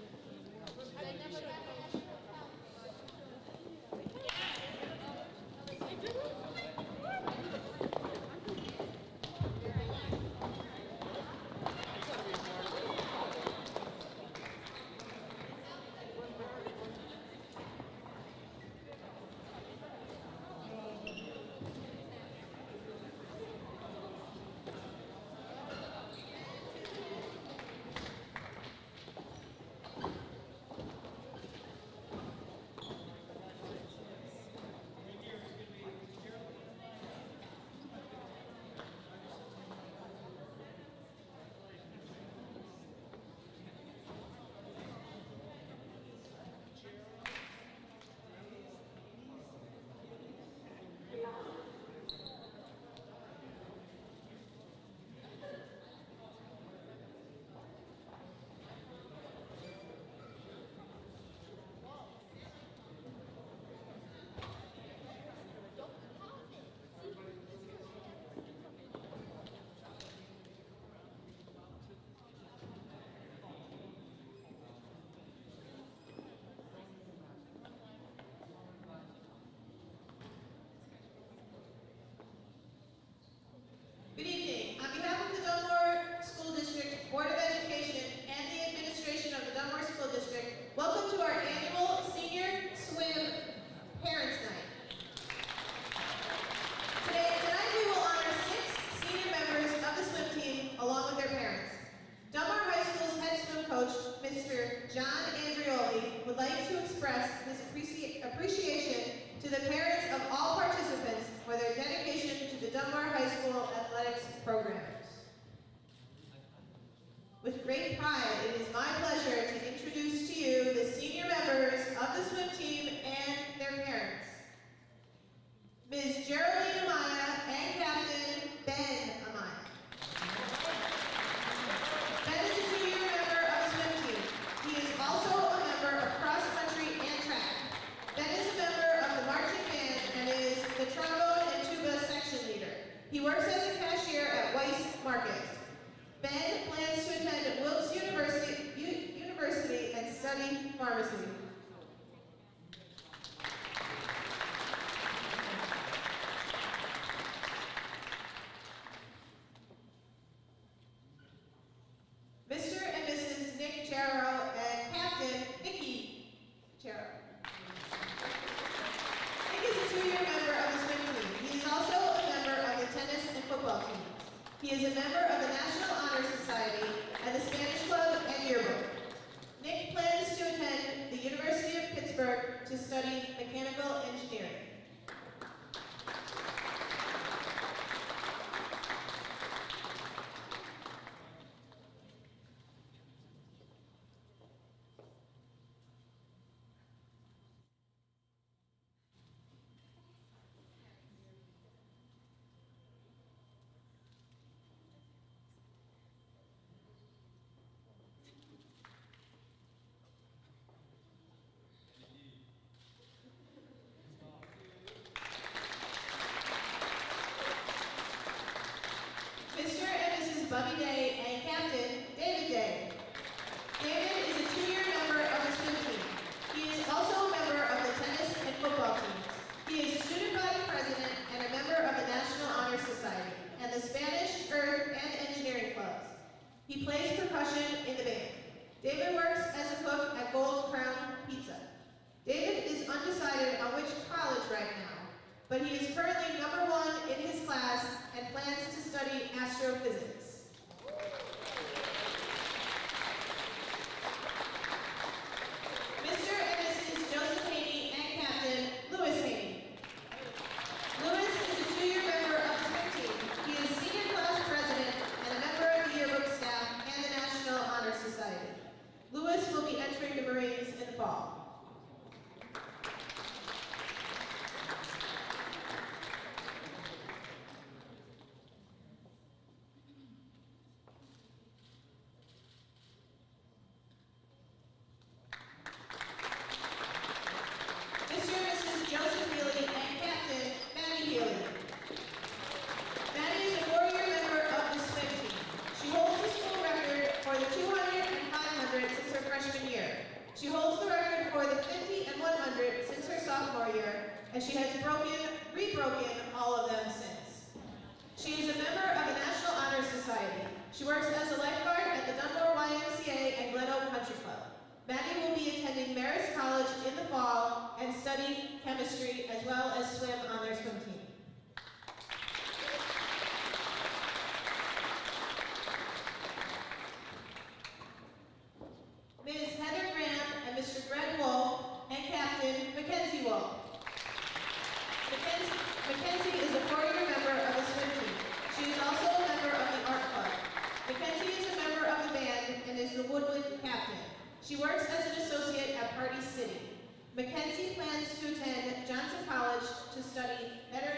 Good evening. On behalf of the Dunmore School District Board of Education and the administration of the Dunmore School District, welcome to our annual Senior Swim Parents' Night. Tonight we will honor 6 senior members of the swim team along with their parents. Dunmore High School's head swim coach, Mr. John Andrioli, would like to express his appreciation to the parents of all participants for their dedication to the Dunmore High School athletics programs. With great pride, it is my pleasure to introduce to you the senior members of the swim team and their parents. Ms. Geraldine Amaya and Captain Ben Amaya. Ben is a junior member of the swim team. He is also a member of cross country and track. Ben is a member of the marching band and is the trombone and tuba section leader. He works as a cashier at Weiss Market. Ben plans to attend Wilkes University and study pharmacy. Mr. and Mrs. Nick Charo and Captain Nikki Charo. Nick is a 2-year member of the swim team. He is also a member of the tennis and football teams. He is a member of the National Honor Society and the Spanish Club and Yearbook. Nick plans to attend the University of Pittsburgh to study mechanical engineering. Bubby Day and Captain David Day. David is a 2-year member of the swim team. He is also a member of the tennis and football teams. He is student body president and a member of the National Honor Society and the Spanish, Earth, and Engineering clubs. He plays percussion in the band. David works as a cook at Gold Crown Pizza. David is undecided on which college right now, but he is currently #1 in his class and plans to study astrophysics. Mr. and Mrs. Joseph Haney and Captain Lewis Haney. Lewis is a 2-year member of the swim team. He is senior class president and a member of the yearbook staff and the National Honor Society. Lewis will be entering the Marines in the fall. Mr. and Mrs. Joseph Healy and Captain Maddie Healy. Maddie is a 4-year member of the swim team. She holds the school record for the 200 and 500 since her freshman year. She holds the record for the 50 and 100 since her sophomore year, and she has rebroken all of them since. She is a member of the National Honor Society. She works as a lifeguard at the Dunmore YMCA and Glen Oak Country Club. Maddie will be attending Marist College in the fall and study chemistry as well as swim on their swim team. Ms. Heather Graham and Mr. Greg Wolf and Captain Mackenzie Wolf. Mackenzie is a 4-year member of the swim team. She is also a member of the art club. Mackenzie is a member of the band and is the woodwind captain. She works as an associate at Party City. Mackenzie plans to attend Johnson College to study veterinary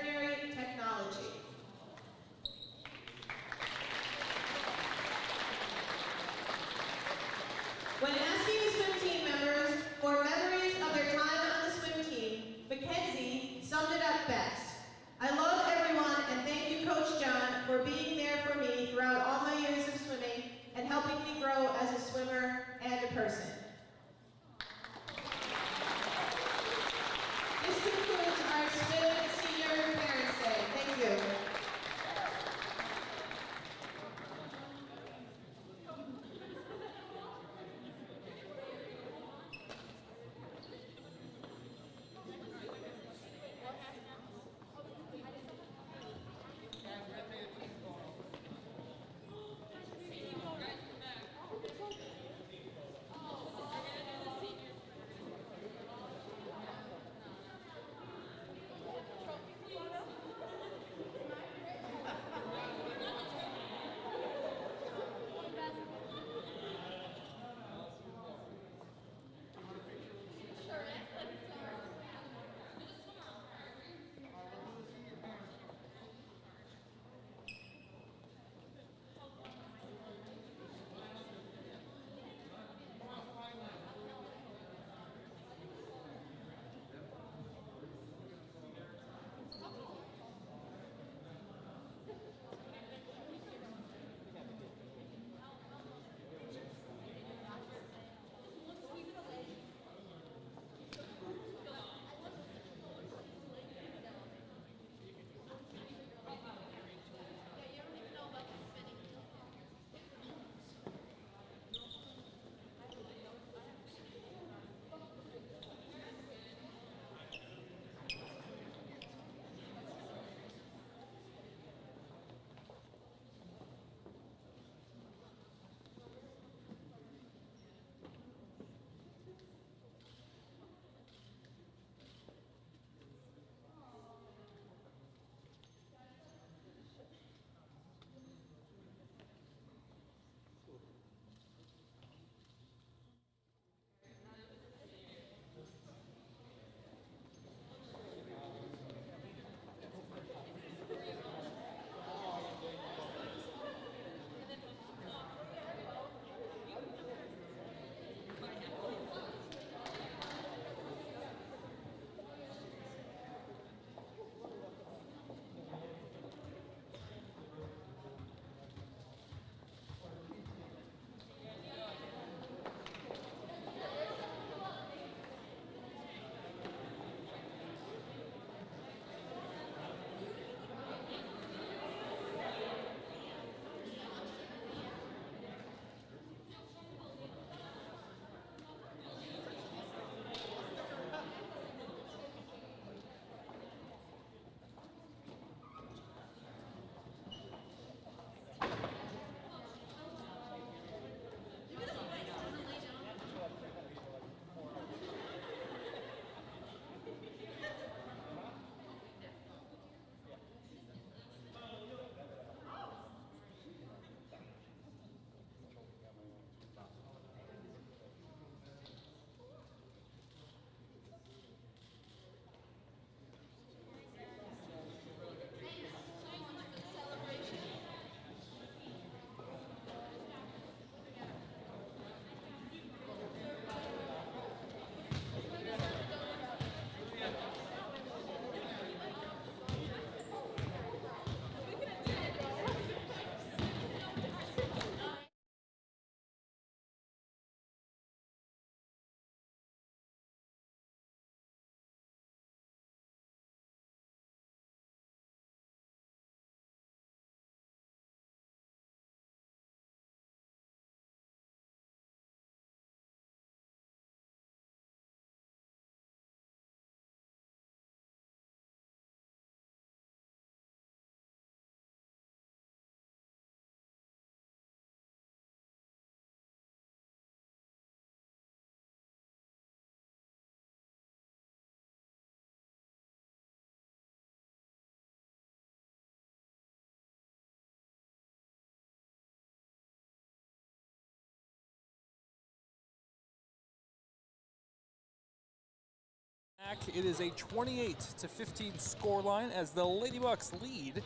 back. It is a 28-15 scoreline as the Ladybucks lead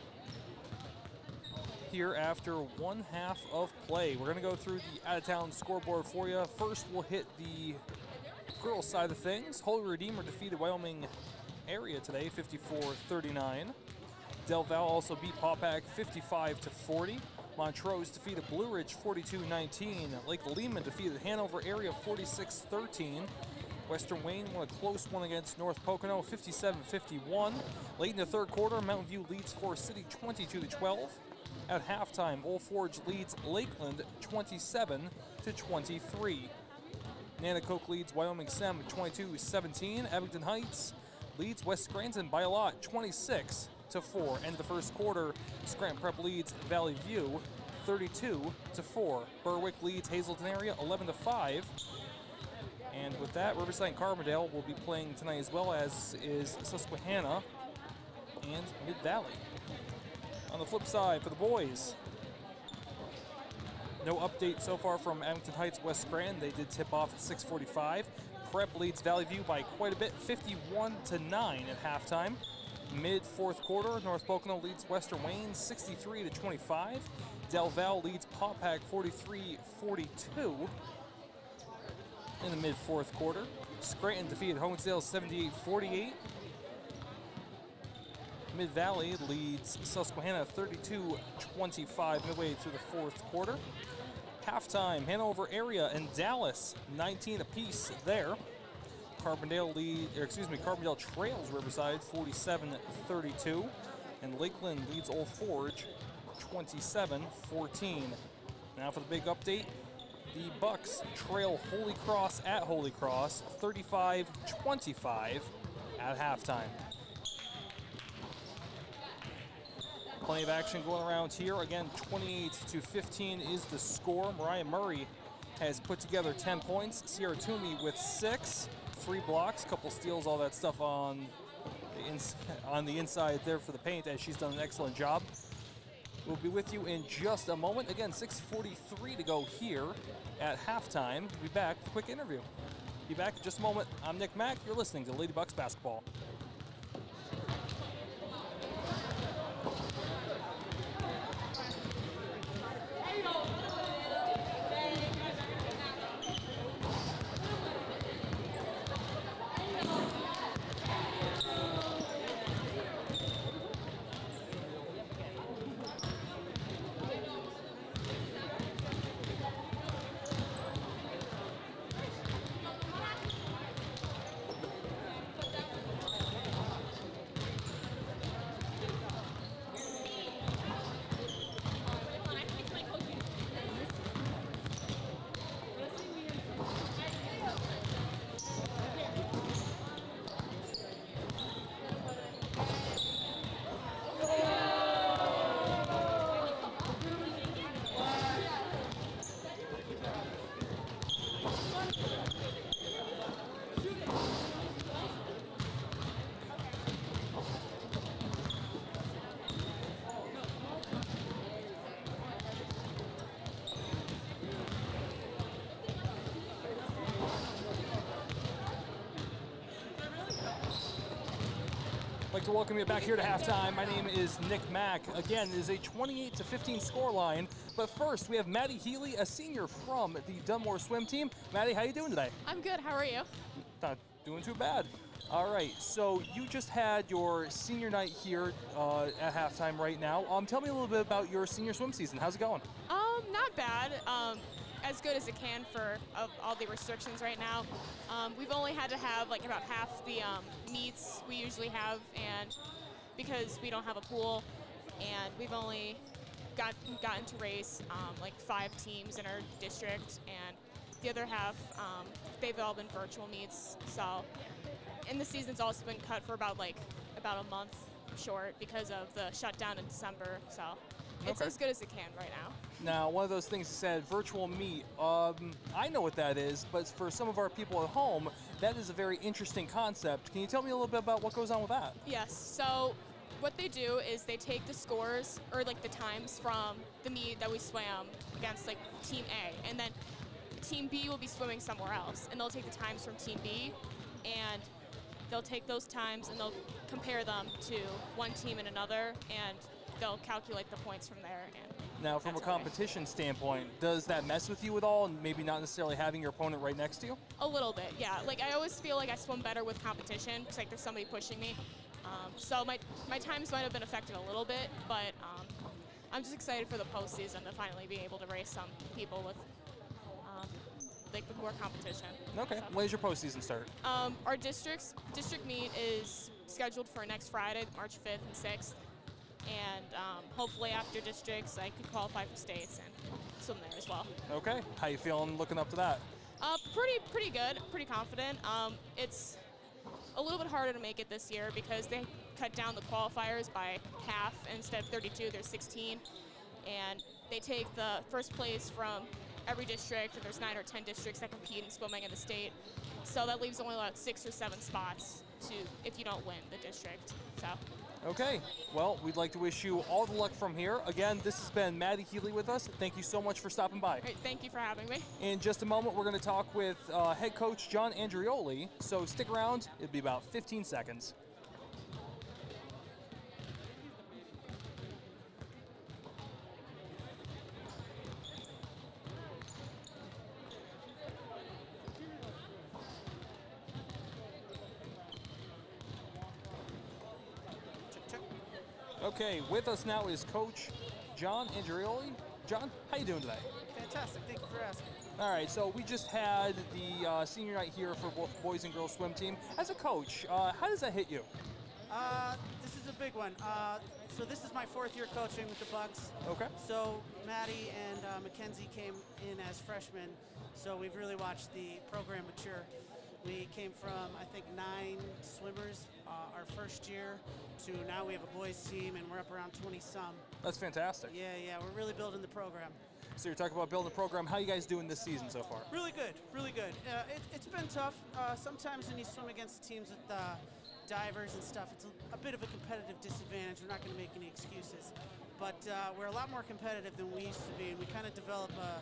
here after 1/2 of play. We're going to go through the out-of-town scoreboard for you. First, we'll hit the girls' side of things. Holy Redeemer defeated Wyoming area today, 54-39. Del Val also beat Paupack 55-40. Montrose defeated Blue Ridge 42-19. Lake Lehman defeated Hanover area 46-13. Western Wayne won a close one against North Pocono 57-51. Late in the third quarter, Mountain View leads Forest City 22-12. At halftime, Old Forge leads Lakeland 27-23. Nanticoke leads Wyoming Sem 22-17. Abington Heights leads West Scranton by a lot, 26-4. End of the first quarter, Scranton Prep leads Valley View 32-4. Berwick leads Hazleton area 11-5. And with that, Riverside and Carbondale will be playing tonight as well, as is Susquehanna and Mid-Valley. On the flip side, for the boys, no update so far from Abington Heights West Scranton. They did tip off at 6:45. Prep leads Valley View by quite a bit, 51-9 at halftime. Mid-fourth quarter, North Pocono leads Western Wayne 63-25. Del Val leads Paupack 43-42 in the mid-fourth quarter. Scranton defeated Honesdale 78-48. Mid-Valley leads Susquehanna 32-25 midway through the fourth quarter. Halftime, Hanover area and Dallas 19 apiece there. Carbondale trails Riverside 47-32, and Lakeland leads Old Forge 27-14. Now for the big update, the Bucks trail Holy Cross at Holy Cross 35-25 at halftime. Plenty of action going around here. Again, 28-15 is the score. Mariah Murray has put together 10 points. Sierra Toomey with 6, 3 blocks, couple steals, all that stuff on the inside there for the paint, as she's done an excellent job. We'll be with you in just a moment. Again, 6:43 to go here at halftime. We'll be back with a quick interview. Be back in just a moment. I'm Nick Mack. You're listening to Ladybucks Basketball. I'd like to welcome you back here to halftime. My name is Nick Mack. Again, it is a 28-15 scoreline. But first, we have Maddie Healy, a senior from the Dunmore swim team. Maddie, how you doing today? I'm good. How are you? Not doing too bad. All right, so you just had your senior night here at halftime right now. Tell me a little bit about your senior swim season. How's it going? Not bad. As good as it can for all the restrictions right now. We've only had to have like about half the meets we usually have, and because we don't have a pool, and we've only gotten to race like 5 teams in our district, and the other half, they've all been virtual meets. So, and the season's also been cut for about a month short because of the shutdown in December. So it's as good as it can right now. Now, one of those things you said, virtual meet. I know what that is, but for some of our people at home, that is a very interesting concept. Can you tell me a little bit about what goes on with that? Yes. So what they do is they take the scores, or like the times from the meet that we swam against like Team A, and then Team B will be swimming somewhere else, and they'll take the times from Team B, and they'll take those times and they'll compare them to one team and another, and they'll calculate the points from there. And Now, from a that's okay. competition standpoint, does that mess with you at all, and maybe not necessarily having your opponent right next to you? A little bit, yeah. Like, I always feel like I swim better with competition because, like, there's somebody pushing me. So my times might have been affected a little bit, but I'm just excited for the postseason to finally be able to race some people with with more competition. Okay. So. When does your postseason start? Our district meet is scheduled for next Friday, March 5th and 6th. And hopefully after districts, I could qualify for states and swim there as well. Okay. How you feeling looking up to that? Pretty good, pretty confident. It's a little bit harder to make it this year because they cut down the qualifiers by half. Instead of 32, there's 16. And they take the first place from every district, and there's 9 or 10 districts that compete in swimming in the state. So that leaves only about 6 or 7 spots if you don't win the district. So. Okay. Well, we'd like to wish you all the luck from here. Again, this has been Maddie Healy with us. Thank you so much for stopping by. Great, thank you for having me. In just a moment, we're going to talk with head coach John Andrioli. So stick around. It'll be about 15 seconds. Okay, with us now is Coach John Andrioli. John, how you doing today? Fantastic. Thank you for asking. All right, so we just had the senior night here for both boys and girls swim team. As a coach, how does that hit you? This is a big one. So this is my 4th year coaching with the Bucks. Okay. So Maddie and Mackenzie came in as freshmen, so we've really watched the program mature. We came from, I think, 9 swimmers our first year to now we have a boys team, and we're up around 20-some. That's fantastic. Yeah, we're really building the program. So you're talking about building a program. How you guys doing this season so far? Really good, really good. It's been tough. Sometimes when you swim against teams with divers and stuff, it's a bit of a competitive disadvantage. We're not going to make any excuses. But we're a lot more competitive than we used to be, and we kind of develop a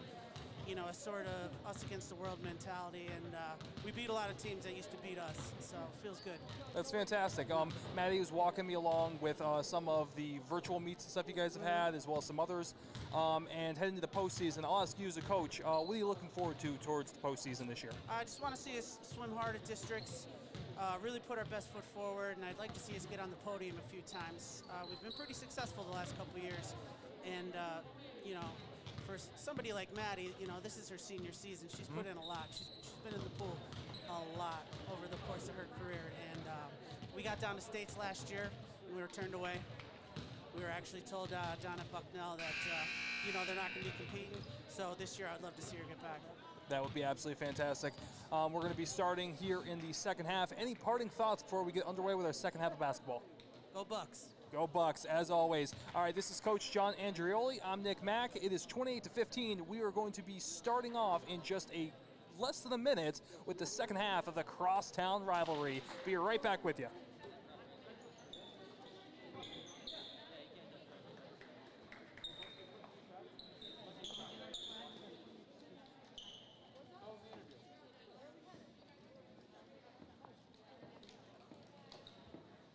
sort of us against the world mentality, and we beat a lot of teams that used to beat us, so it feels good. That's fantastic. Maddie was walking me along with some of the virtual meets and stuff you guys have had, as well as some others, and heading to the postseason. I'll ask you as a coach, what are you looking forward to towards the postseason this year? I just want to see us swim hard at districts, really put our best foot forward, and I'd like to see us get on the podium a few times. We've been pretty successful the last couple of years, and for somebody like Maddie, this is her senior season. She's put in a lot. She's been in the pool a lot over the course of her career. And we got down to states last year, and we were turned away. We were actually told down at Bucknell that, they're not going to be competing. So this year, I'd love to see her get back. That would be absolutely fantastic. We're going to be starting here in the second half. Any parting thoughts before we get underway with our second half of basketball? Go Bucks. Go Bucks, as always. All right, this is Coach John Andrioli. I'm Nick Mack. It is 28-15. We are going to be starting off in just less than a minute with the second half of the crosstown rivalry. Be right back with you.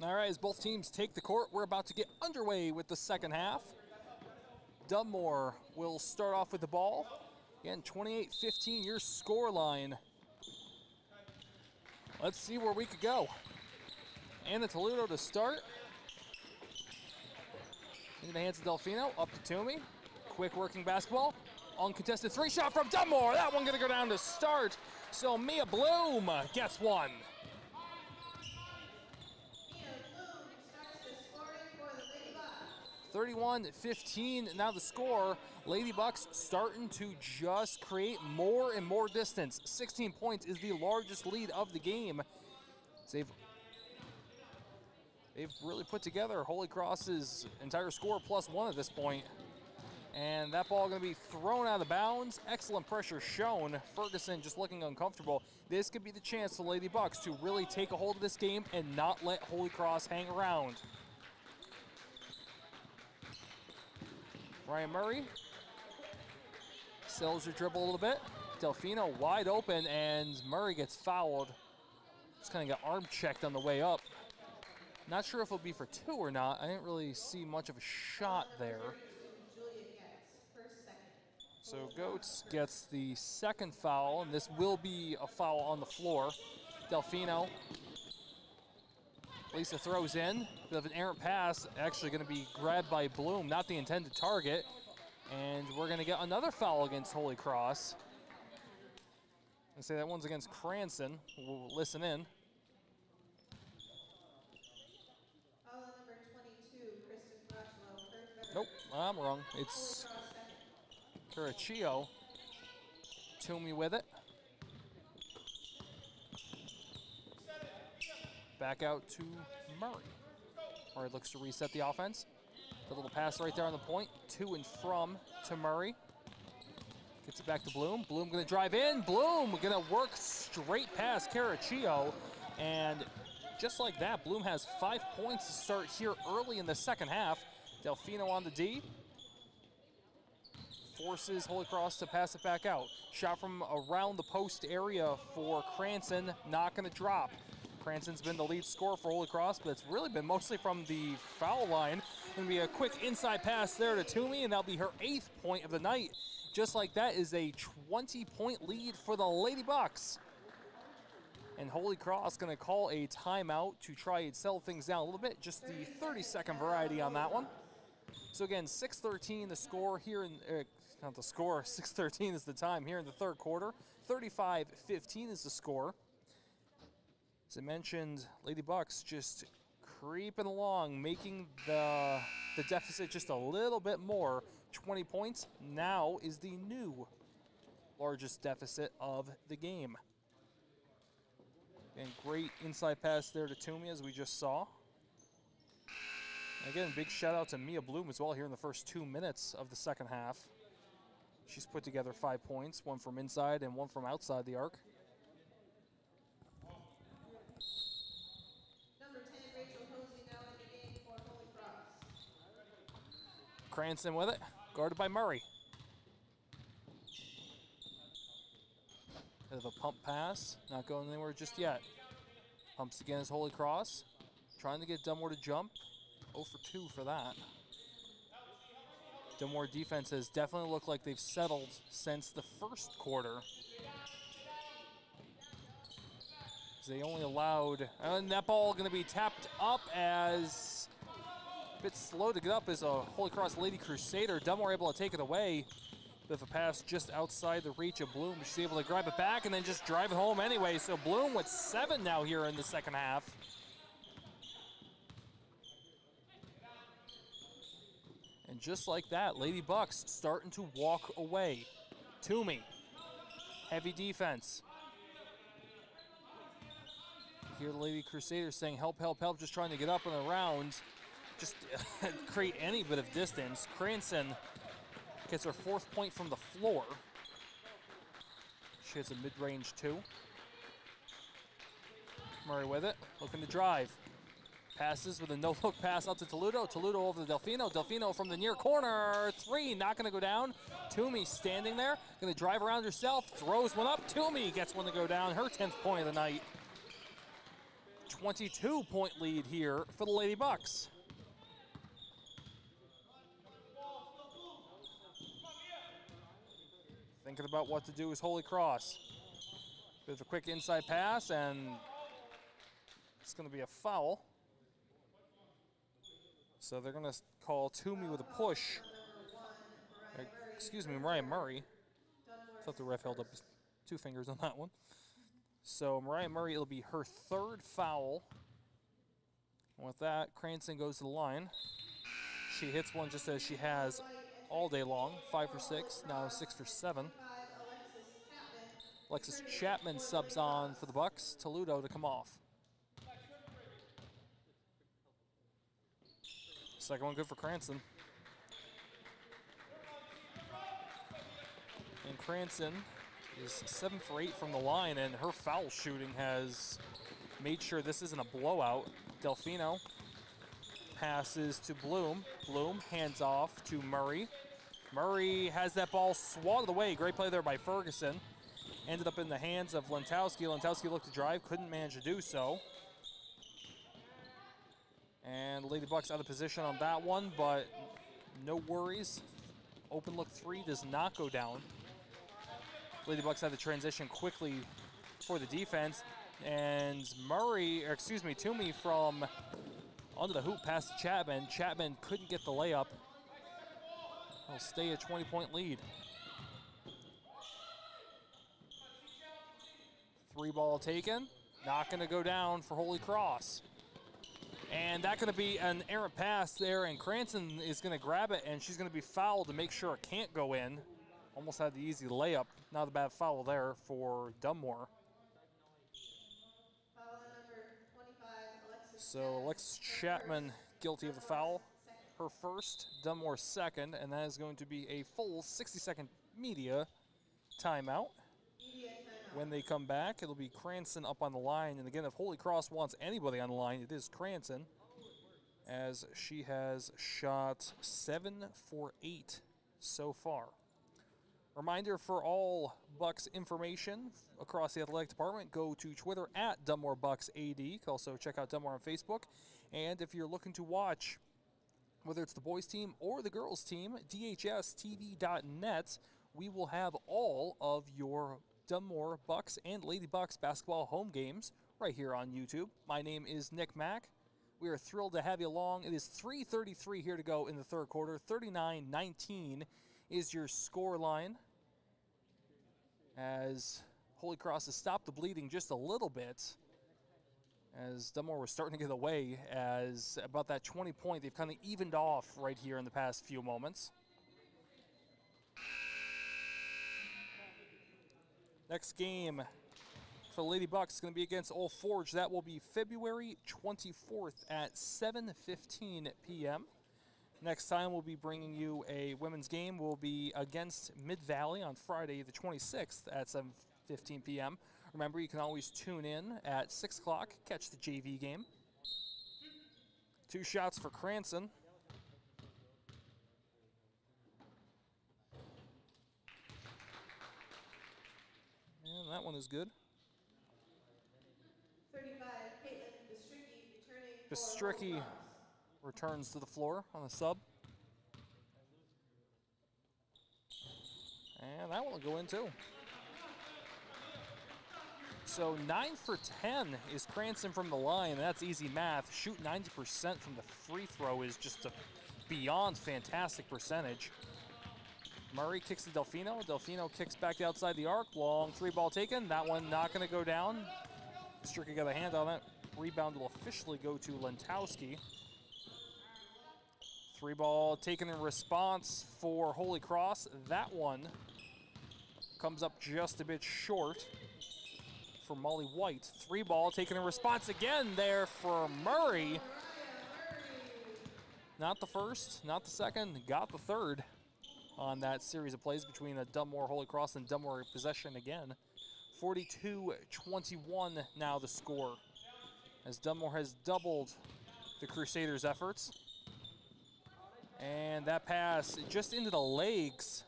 All right, as both teams take the court, we're about to get underway with the second half. Dunmore will start off with the ball. Again, 28-15, your score line. Let's see where we could go. Anna Toledo to start. Into the hands of Delfino, up to Toomey. Quick working basketball. Uncontested 3-shot from Dunmore. That one gonna go down to start. So Mia Bloom gets one. 31-15, now the score. Lady Bucks starting to just create more and more distance. 16 points is the largest lead of the game. They've really put together Holy Cross's entire score +1 at this point. And that ball going to be thrown out of bounds. Excellent pressure shown. Ferguson just looking uncomfortable. This could be the chance for Lady Bucks to really take a hold of this game and not let Holy Cross hang around. Ryan Murray sells her dribble a little bit. Delfino wide open, and Murray gets fouled. Just kind of got arm checked on the way up. Not sure if it'll be for 2 or not. I didn't really see much of a shot there. So Goetz gets the second foul, and this will be a foul on the floor. Delfino. Lisa throws in. Bit of an errant pass. Actually going to be grabbed by Bloom, not the intended target. And we're going to get another foul against Holy Cross. I say that one's against Cranston. We'll listen in. Nope, I'm wrong. It's Caraccio. Toomey with it. Back out to Murray. Murray looks to reset the offense. The little pass right there on the point. To and from to Murray. Gets it back to Bloom. Bloom gonna drive in. Bloom gonna work straight past Caraccio. And just like that, Bloom has 5 points to start here early in the second half. Delfino on the D. Forces Holy Cross to pass it back out. Shot from around the post area for Cranston. Not gonna drop. Cranston's been the lead scorer for Holy Cross, but it's really been mostly from the foul line. Gonna be a quick inside pass there to Toomey, and that'll be her 8th point of the night. Just like that is a 20-point lead for the Lady Bucks. And Holy Cross gonna call a timeout to try and settle things down a little bit. Just the 30-second variety on that one. So again, 6:13 the score here in, not the score, 6:13 is the time here in the third quarter. 35-15 is the score. As I mentioned, Lady Bucks just creeping along, making the deficit just a little bit more. 20 points now is the new largest deficit of the game. And great inside pass there to Toomey, as we just saw. And again, big shout out to Mia Bloom as well here in the first 2 minutes of the second half. She's put together 5 points, one from inside and one from outside the arc. Cranston with it, guarded by Murray. Bit of a pump pass, not going anywhere just yet. Pumps again as Holy Cross, trying to get Dunmore to jump. 0 for 2 for that. Dunmore defense has definitely looked like they've settled since the first quarter. They only allowed, and that ball going to be tapped up as a bit slow to get up as a Holy Cross Lady Crusader. Dunmore able to take it away. Bit of a pass just outside the reach of Bloom. She's able to grab it back and then just drive it home anyway. So Bloom with 7 now here in the second half. And just like that, Lady Bucks starting to walk away. Toomey, heavy defense. Here the Lady Crusaders saying help, help, help, just trying to get up and around. Just create any bit of distance. Cranston gets her 4th point from the floor. She hits a mid-range 2. Murray with it, looking to drive. Passes with a no-look pass out to Toledo. Toledo over to Delfino. Delfino from the near corner. 3, not gonna go down. Toomey standing there, gonna drive around herself, throws one up. Toomey gets one to go down, her 10th point of the night. 22-point lead here for the Lady Bucks. Thinking about what to do is Holy Cross. Bit of a quick inside pass, and it's going to be a foul. So they're going to call Toomey with a push. Excuse me, Mariah Murray. I thought the ref held up his 2 fingers on that one. So Mariah Murray, it'll be her 3rd foul. And with that, Cranston goes to the line. She hits one just as she has all day long. 5 for 6, now 6 for 7. Alexis Chapman subs on for the Bucks. Toledo to come off. Second one good for Cranston. And Cranston is 7 for 8 from the line, and her foul shooting has made sure this isn't a blowout. Delfino passes to Bloom. Bloom hands off to Murray. Murray has that ball swatted away. Great play there by Ferguson. ended up in the hands of Lentowski. Lentowski looked to drive, couldn't manage to do so. And Lady Bucks out of position on that one, but no worries. Open look 3 does not go down. Lady Bucks had to transition quickly for the defense. And Toomey from under the hoop past Chapman. Chapman couldn't get the layup. He'll stay a 20-point lead. 3 ball taken. Not going to go down for Holy Cross. And that's going to be an errant pass there, and Cranston is going to grab it, and she's going to be fouled to make sure it can't go in. Almost had the easy layup. Not a bad foul there for Dunmore. Foul number 25, Alexis. So Alexis Chapman guilty of the foul. Her first, Dunmore second, and that is going to be a full 60-second media timeout. When they come back, it'll be Cranston up on the line. And again, if Holy Cross wants anybody on the line, it is Cranston, as she has shot 7 for 8 so far. Reminder for all Bucks information across the athletic department, go to Twitter at Dunmore Bucks AD. You can also check out Dunmore on Facebook. And if you're looking to watch, whether it's the boys team or the girls team, DHSTV.net, we will have all of your Dunmore Bucks and Lady Bucks basketball home games right here on YouTube. My name is Nick Mack. We are thrilled to have you along. It is 3:33 here to go in the third quarter. 39-19 is your score line, as Holy Cross has stopped the bleeding just a little bit, as Dunmore was starting to get away, as about that 20 point, they've kind of evened off right here in the past few moments. Next game for Lady Bucks is going to be against Old Forge. That will be February 24th at 7:15 p.m. Next time we'll be bringing you a women's game. We'll be against Mid-Valley on Friday the 26th at 7:15 p.m. Remember, you can always tune in at 6 o'clock, catch the JV game. 2 shots for Cranston. And that one is good. 35, Caitlin Bistricki returning. Bistricki returns to the floor on the sub. And that one will go in too. So 9 for 10 is Cranston from the line, and that's easy math. Shoot 90% from the free throw is just a beyond fantastic percentage. Murray kicks to Delfino. Delfino kicks back outside the arc. Long 3 ball taken. That one not going to go down. Bistricki got a hand on it. Rebound will officially go to Lentowski. 3 ball taken in response for Holy Cross. That one comes up just a bit short for Molly White. 3 ball taken in response again there for Murray. Not the first, not the second, got the third on that series of plays between Dunmore, Holy Cross, and Dunmore possession again. 42-21 now the score, as Dunmore has doubled the Crusaders' efforts. And that pass just into the legs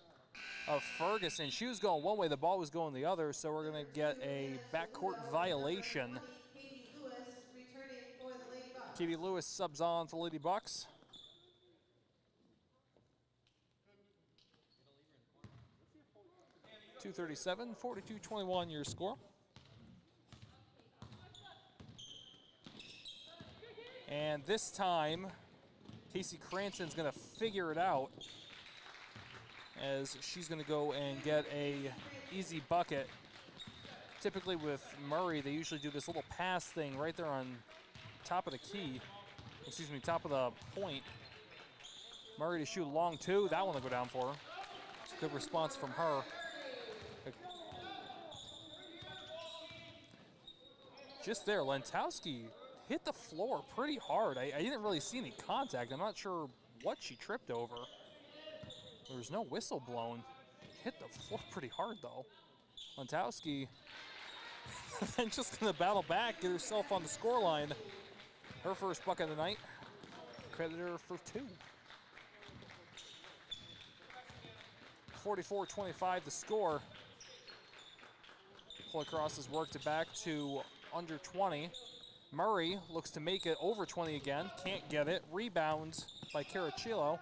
of Ferguson. She was going one way, the ball was going the other, so we're going to get a backcourt violation. Katie Lewis returning for the Lady Bucks. Katie Lewis subs on for Lady Bucks. .237, 42-21 your score. And this time, Casey Cranston's going to figure it out, as she's going to go and get a easy bucket. Typically with Murray, they usually do this little pass thing right there on top of the key. Excuse me, top of the point. Murray to shoot long 2. That one will go down for her. It's a good response from her. Just there, Lentowski hit the floor pretty hard. I didn't really see any contact. I'm not sure what she tripped over. There was no whistle blown. Hit the floor pretty hard, though. Lentowski then just going to battle back, get herself on the scoreline. Her first bucket of the night. Credit her for 2. 44-25 the score. Holy Cross has worked it back to under 20. Murray looks to make it over 20 again. Can't get it. Rebound by Caracillo.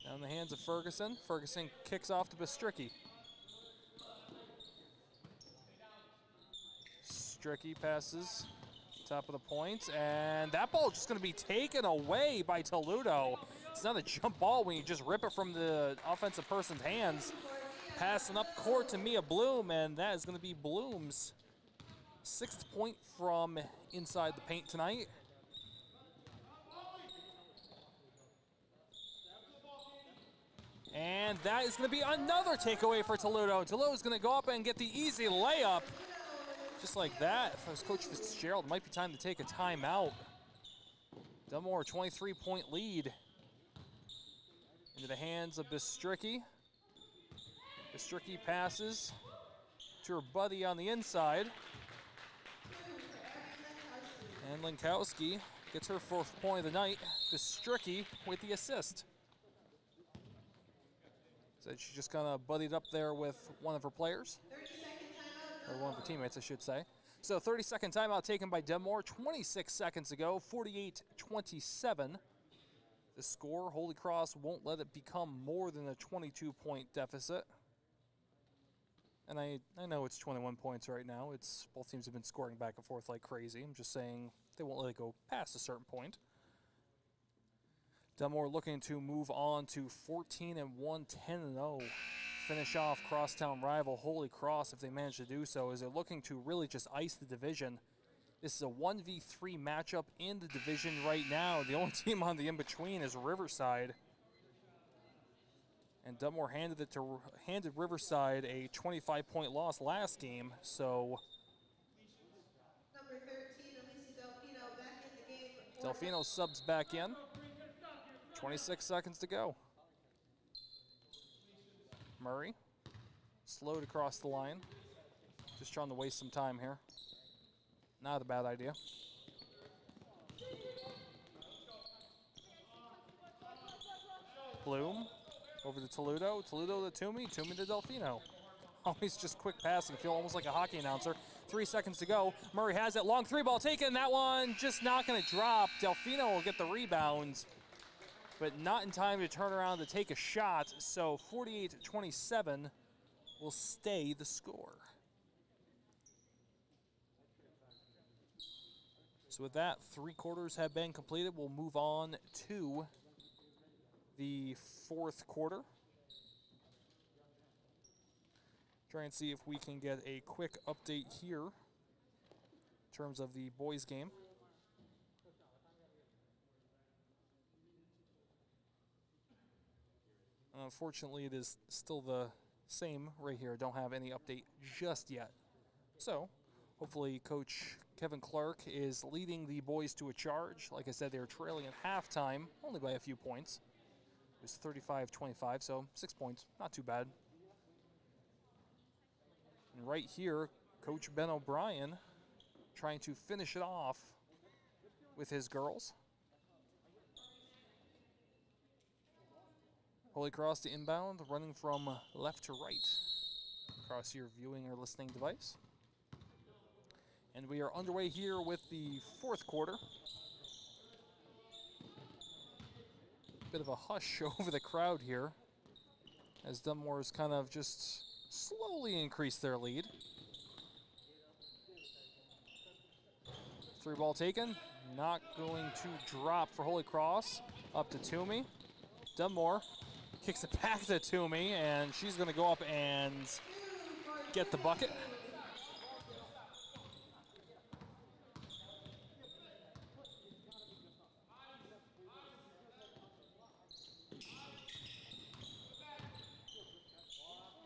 Down in the hands of Ferguson. Ferguson kicks off to Bistricky. Stricky passes top of the point, and that ball just going to be taken away by Toledo. It's not a jump ball when you just rip it from the offensive person's hands. Passing up court to Mia Bloom, and that is going to be Bloom's 6th point from inside the paint tonight. And that is going to be another takeaway for Toledo. Toledo is going to go up and get the easy layup. Just like that, if I was Coach Fitzgerald, it might be time to take a timeout. Dunmore, 23-point lead. Into the hands of Bistricky. Bistricky passes to her buddy on the inside. And Lenkowski gets her 4th point of the night. Bistricky with the assist. So she just kind of buddied up there with one of her players. Or one of her teammates, I should say. So 30-second timeout taken by Dunmore. 26 seconds ago, 48-27. The score, Holy Cross won't let it become more than a 22-point deficit. And I know it's 21 points right now. Both teams have been scoring back and forth like crazy. I'm just saying they won't let it go past a certain point. Dunmore looking to move on to 14-1, 10-0. Finish off crosstown rival Holy Cross if they manage to do so, as they're looking to really just ice the division. This is a 1v3 matchup in the division right now. The only team on the in-between is Riverside. And Dunmore handed Riverside a 25-point loss last game, so Number 13, Elisa Delfino back in the game. Delfino subs back in. 26 seconds to go. Murray, slowed across the line. Just trying to waste some time here. Not a bad idea. Bloom over to Toledo. Toledo to Toomey. Toomey to Delfino. Always just quick passing. Feel almost like a hockey announcer. 3 seconds to go. Murray has it. Long 3-ball taken. That one just not going to drop. Delfino will get the rebound, but not in time to turn around to take a shot. So 48-27 will stay the score. So with that, 3 quarters have been completed. We'll move on to the 4th quarter. Try and see if we can get a quick update here in terms of the boys game. Unfortunately, it is still the same right here. Don't have any update just yet. So, hopefully Coach Kevin Clark is leading the boys to a charge. Like I said, they were trailing at halftime, only by a few points. It was 35-25, so 6 points, not too bad. And right here, Coach Ben O'Brien trying to finish it off with his girls. Holy Cross to inbound, running from left to right across your viewing or listening device. And we are underway here with the 4th quarter. Bit of a hush over the crowd here as Dunmore's kind of just slowly increased their lead. 3-ball taken, not going to drop for Holy Cross. Up to Toomey. Dunmore kicks it back to Toomey, and she's going to go up and get the bucket.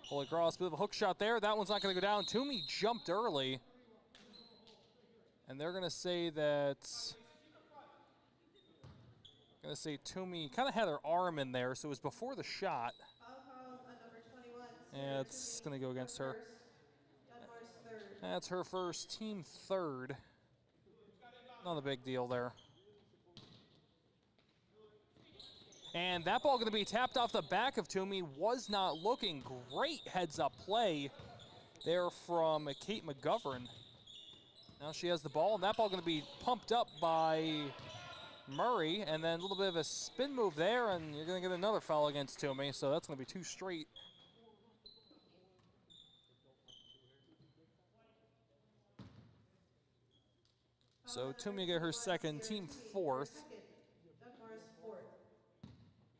Holy Cross, bit of a hook shot there. That one's not going to go down. Toomey jumped early. And they're going to say that, Toomey kind of had her arm in there, so it was before the shot. Yeah, it's going to go against her. That's her first, team 3rd. Not a big deal there. And that ball going to be tapped off the back of Toomey. Was not looking. Great heads-up play there from Kate McGovern. Now she has the ball, and that ball going to be pumped up by Murray, and then a little bit of a spin move there, and you're going to get another foul against Toomey, so that's going to be 2 straight. So Toomey get her second, team 4th.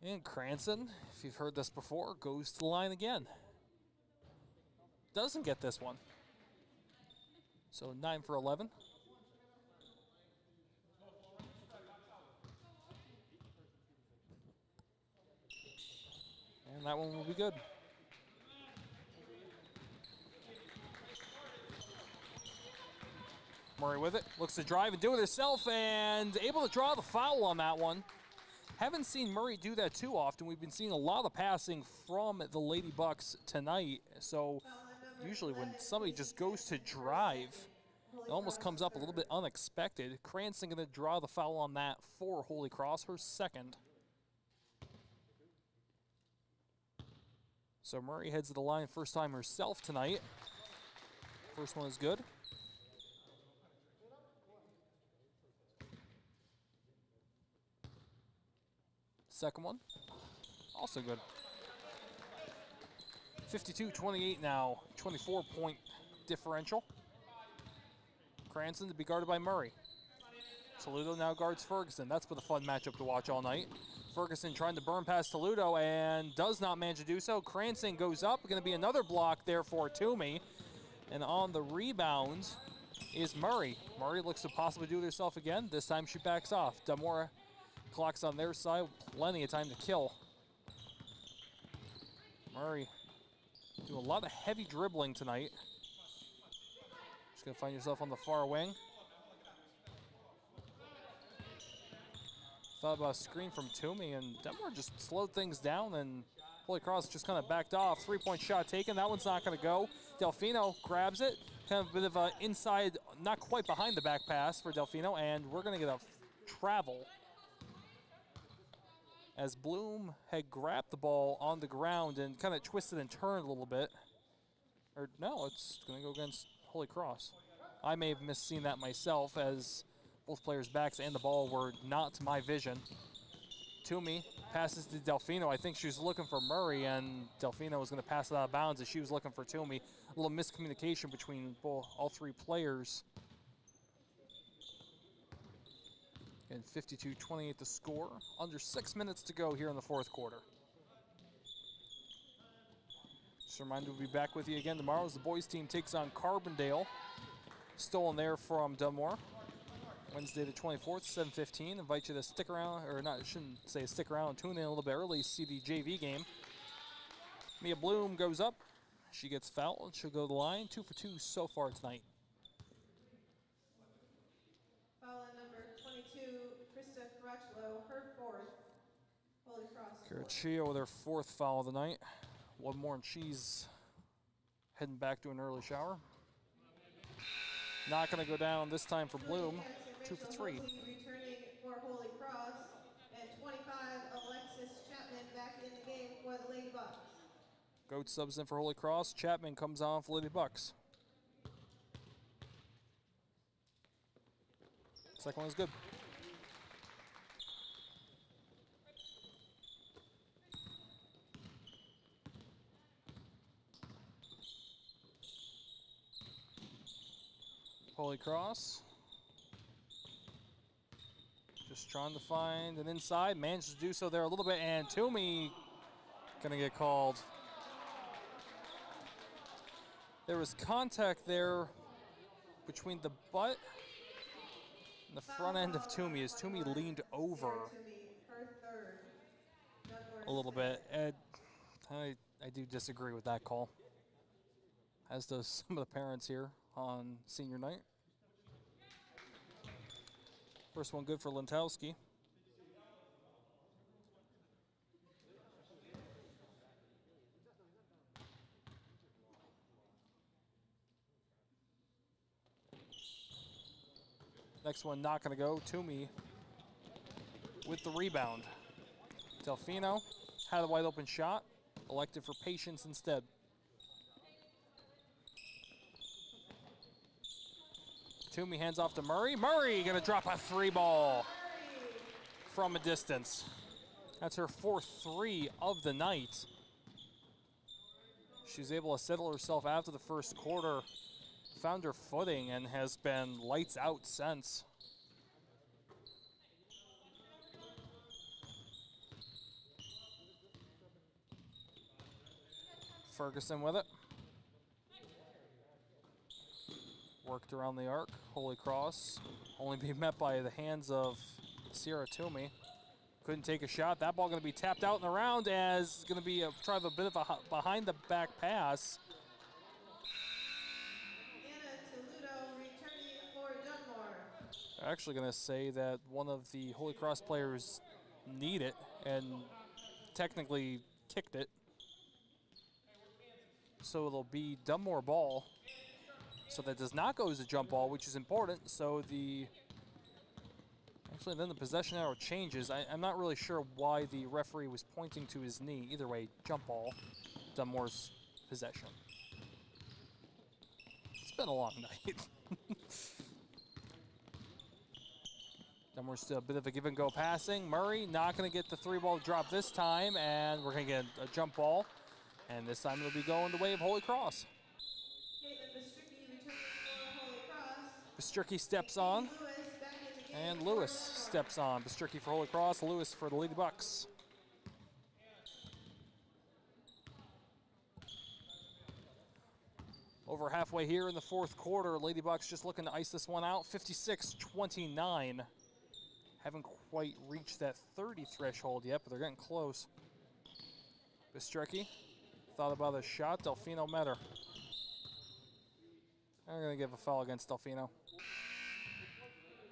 And Cranston, if you've heard this before, goes to the line again. Doesn't get this one. So 9 for 11. And that one will be good. Murray with it, looks to drive and do it herself, and able to draw the foul on that one. Haven't seen Murray do that too often. We've been seeing a lot of passing from the Lady Bucks tonight. So usually when somebody just goes to drive, it almost comes up a little bit unexpected. Cranston going to draw the foul on that for Holy Cross, her second. So Murray heads to the line first time herself tonight. First one is good. Second one, also good. 52-28 now, 24-point differential. Cranston to be guarded by Murray. Toledo now guards Ferguson. That's been a fun matchup to watch all night. Ferguson trying to burn past Toledo and does not manage to do so. Cranston goes up, going to be another block there for Toomey. And on the rebound is Murray. Murray looks to possibly do it herself again. This time she backs off. Dunmore clock's on their side, plenty of time to kill. Murray doing a lot of heavy dribbling tonight. Just gonna find yourself on the far wing. Thought about a screen from Toomey, and Dunmore just slowed things down, and Holy Cross just kind of backed off. 3-point shot taken, that one's not gonna go. Delfino grabs it, kind of a bit of a inside, not quite behind the back pass for Delfino, and we're gonna get a travel. As Bloom had grabbed the ball on the ground and kind of twisted and turned a little bit. Or no, it's going to go against Holy Cross. I may have misseen that myself as both players' backs and the ball were not to my vision. Toomey passes to Delfino. I think she was looking for Murray, and Delfino was going to pass it out of bounds as she was looking for Toomey. A little miscommunication between all 3 players. And 52-28 the score. Under 6 minutes to go here in the 4th quarter. Just a reminder, we'll be back with you again tomorrow as the boys team takes on Carbondale. Stolen there from Dunmore. Wednesday the 24th, 7:15. Invite you to stick around, or not, I shouldn't say stick around, tune in a little bit early, see the JV game. Mia Bloom goes up. She gets fouled. She'll go to the line. 2 for 2 so far tonight. Foul on number 22, Krista Caracciolo, her 4th. Holy Cross. Caraccio with her 4th foul of the night. One more and she's heading back to an early shower. Not going to go down this time for Bloom. 2 for 3. Returning for Holy Cross, and 25, Alexis Chapman back in the game for the Lady Bucks. Goat subs in for Holy Cross. Chapman comes on for Lady Bucks. Second one is good. Holy Cross. Just trying to find an inside. Managed to do so there a little bit, and Toomey gonna get called. There was contact there between the butt and the front end of Toomey as Toomey leaned over a little bit. And I do disagree with that call, as does some of the parents here on senior night. First one good for Lentowski. Next one not going to go. Toomey with the rebound. Delfino had a wide open shot, elected for patience instead. Toomey hands off to Murray. Murray gonna drop a 3 ball from a distance. That's her 4th 3 of the night. She's able to settle herself after the first quarter, found her footing, and has been lights out since. Ferguson with it. Worked around the arc. Holy Cross only being met by the hands of Sierra Toomey. Couldn't take a shot. That ball going to be tapped out and around as going to be try of a bit of a behind the back pass. Anna Toledo returning for Dunmore. Actually going to say that one of the Holy Cross players need it and technically kicked it. So it'll be Dunmore ball. So that does not go as a jump ball, which is important. So actually then the possession arrow changes. I'm not really sure why the referee was pointing to his knee. Either way, jump ball, Dunmore's possession. It's been a long night. Dunmore's still a bit of a give and go passing. Murray not gonna get the 3 ball drop this time, and we're gonna get a jump ball. And this time it'll be going the way of Holy Cross. Bistricki steps on, and Lewis steps on. Bistricki for Holy Cross, Lewis for the Lady Bucks. Over halfway here in the 4th quarter, Lady Bucks just looking to ice this one out, 56-29. Haven't quite reached that 30 threshold yet, but they're getting close. Bistricki thought about a shot, Delfino met her. I'm gonna give a foul against Delfino.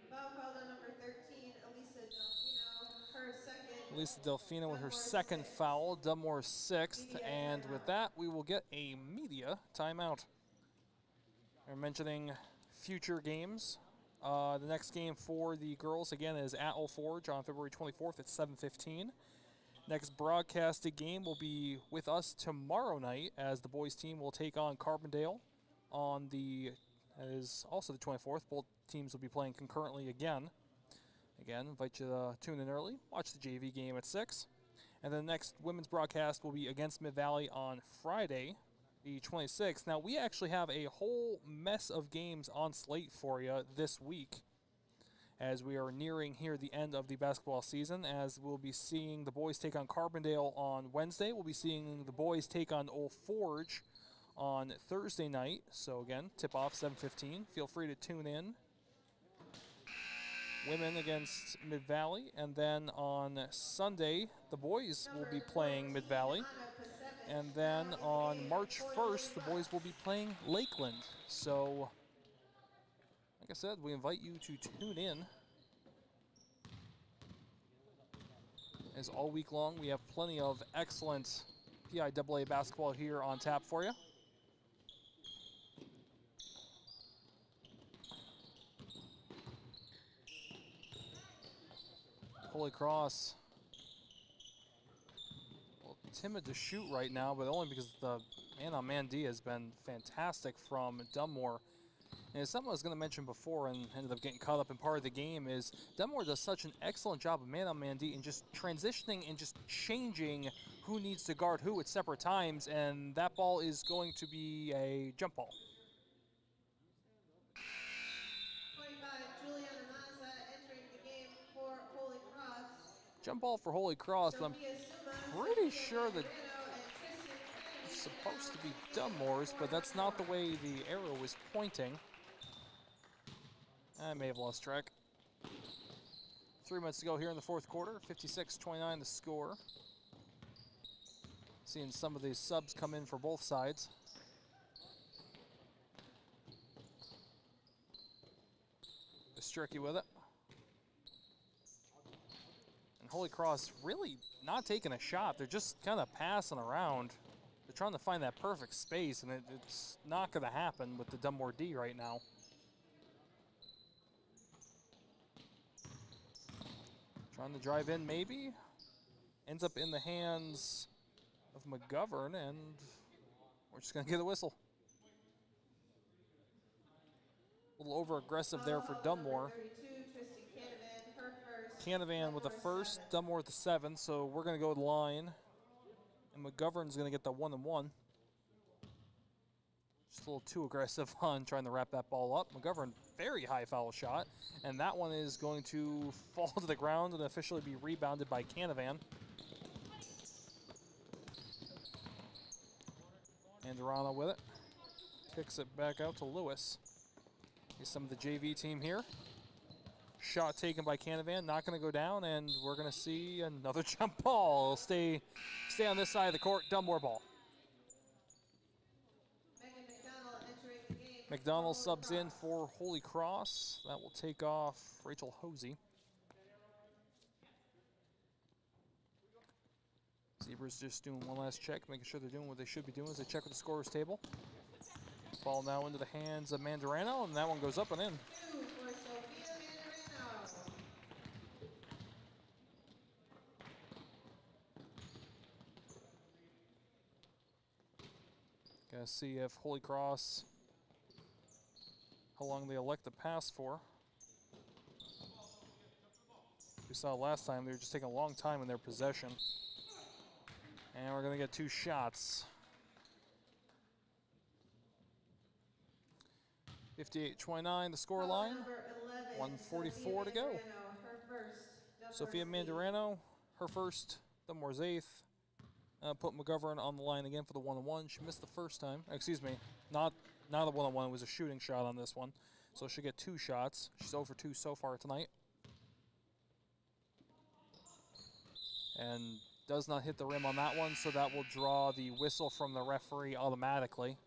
Foul called on number 13, Elisa Delfino, her second. Elisa Delfino with her 2nd foul, Dunmore's 6th, and with that, we will get a media timeout. We're mentioning future games. The next game for the girls, again, is at Old Forge on February 24th at 7:15. Next broadcasted game will be with us tomorrow night as the boys team will take on Carbondale on is also the 24th. Both teams will be playing concurrently again. Again, invite you to tune in early, watch the JV game at 6. And then the next women's broadcast will be against Mid-Valley on Friday, the 26th. Now, we actually have a whole mess of games on slate for you this week as we are nearing here the end of the basketball season, as we'll be seeing the boys take on Carbondale on Wednesday. We'll be seeing the boys take on Old Forge on Thursday night. So again, tip-off 7:15. Feel free to tune in. Women against Mid-Valley, and then on Sunday, the boys will be playing Mid-Valley. And then on March 1st, the boys will be playing Lakeland. So, like I said, we invite you to tune in. As all week long, we have plenty of excellent PIAA basketball here on tap for you. Holy Cross, well, timid to shoot right now, but only because the man-on-man D has been fantastic from Dunmore. And something I was going to mention before and ended up getting caught up in part of the game is Dunmore does such an excellent job of man-on-man D and just transitioning and just changing who needs to guard who at separate times, and that ball is going to be a jump ball. 25, Juliana Maza entering the game for Holy Cross. Jump ball for Holy Cross, but I'm pretty sure that it's supposed to be Dunmore's, but that's not the way the arrow was pointing. I may have lost track. 3 minutes to go here in the 4th quarter, 56-29 the score. Seeing some of these subs come in for both sides. Bistricki with it. And Holy Cross really not taking a shot. They're just kind of passing around. They're trying to find that perfect space, and it's not going to happen with the Dunmore D right now. Trying to drive in maybe. ends up in the hands of McGovern, and we're just going to get a whistle. A little over-aggressive there for Dunmore. 32, Tristan Canavan, her first. Canavan with the Dunmore first, 7. Dunmore with the 7, so we're going to go to the line. And McGovern's going to get the 1-1. Just a little too aggressive on trying to wrap that ball up. McGovern, very high foul shot. And that one is going to fall to the ground and officially be rebounded by Canavan. Andorano with it. Kicks it back out to Lewis. He's some of the JV team here. Shot taken by Canavan, not going to go down, and we're going to see another jump ball. Stay on this side of the court. Dunmore ball. Megan McDonald entering the game. McDonald for subs Holy in Cross. for Holy Cross. That will take off Rachel Hosey. Zebras just doing one last check, making sure they're doing what they should be doing as they check with the scorer's table. Ball now into the hands of Mandarano, and that one goes up and in. 2 for Sophia Mandarino. Gotta see if Holy Cross, how long they elect to pass for. We saw last time they were just taking a long time in their possession. And we're gonna get 2 shots. 58-29, the score line. Number 11, 1:44 to go. Mandarino, her first. Dunmore's Sophia 8th. Mandarano, her first, Dunmore's 8th. Put McGovern on the line again for the 1-1. She missed the first time. Excuse me, not a 1-1. It was a shooting shot on this one. So she'll get 2 shots. She's 0 for 2 so far tonight. And does not hit the rim on that one, so that will draw the whistle from the referee automatically.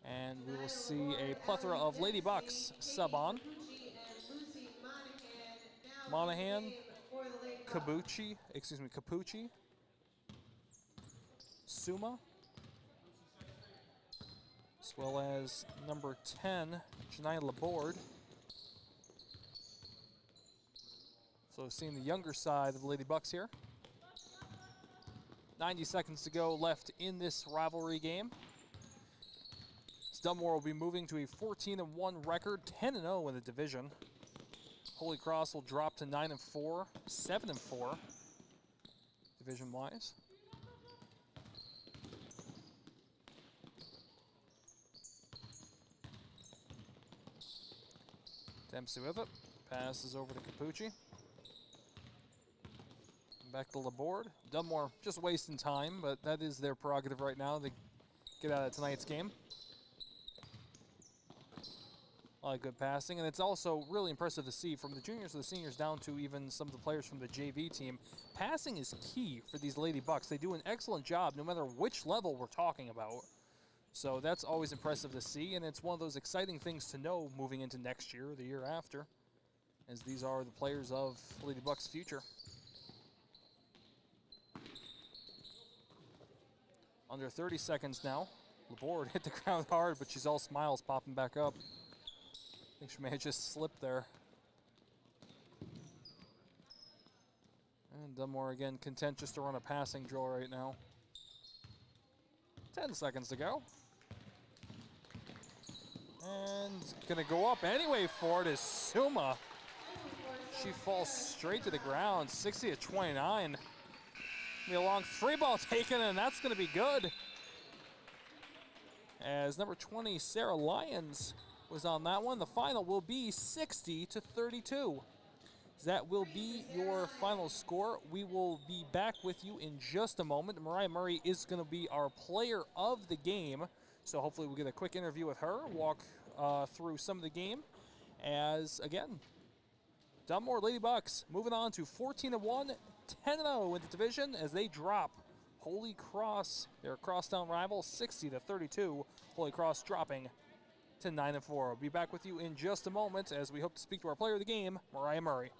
And we will see a plethora of Lady Bucks sub on. Monahan, Capucci, Suma, as well as number 10, Janai Laborde. So seeing the younger side of the Lady Bucks here. 90 seconds to go left in this rivalry game. Dunmore will be moving to a 14-1 record, 10-0 in the division. Holy Cross will drop to 9-4, 7-4 division-wise. Dempsey with it. Passes over to Capucci. Back to Laborde. Dunmore just wasting time, but that is their prerogative right now to get out of tonight's game. A lot of good passing, and it's also really impressive to see from the juniors to the seniors down to even some of the players from the JV team. Passing is key for these Lady Bucks. They do an excellent job no matter which level we're talking about. So that's always impressive to see, and it's one of those exciting things to know moving into next year or the year after, as these are the players of Lady Bucks' future. Under 30 seconds now. Laborde hit the ground hard, but she's all smiles popping back up. I think she may have just slipped there. And Dunmore again content just to run a passing drill right now. 10 seconds to go. And gonna go up anyway for it is Suma. She falls straight to the ground, 60-29. Be a long 3-ball taken, and that's gonna be good. As number 20, Sarah Lyons, was on that one. The final will be 60-32. That will be your final score. We will be back with you in just a moment. Mariah Murray is going to be our player of the game, so hopefully we'll get a quick interview with her, walk through some of the game. As, again, Dunmore Lady Bucks moving on to 14-1, 10-0 in the division as they drop Holy Cross, their crosstown rival, 60-32. Holy Cross dropping to 9-4. We'll be back with you in just a moment as we hope to speak to our player of the game, Mariah Murray.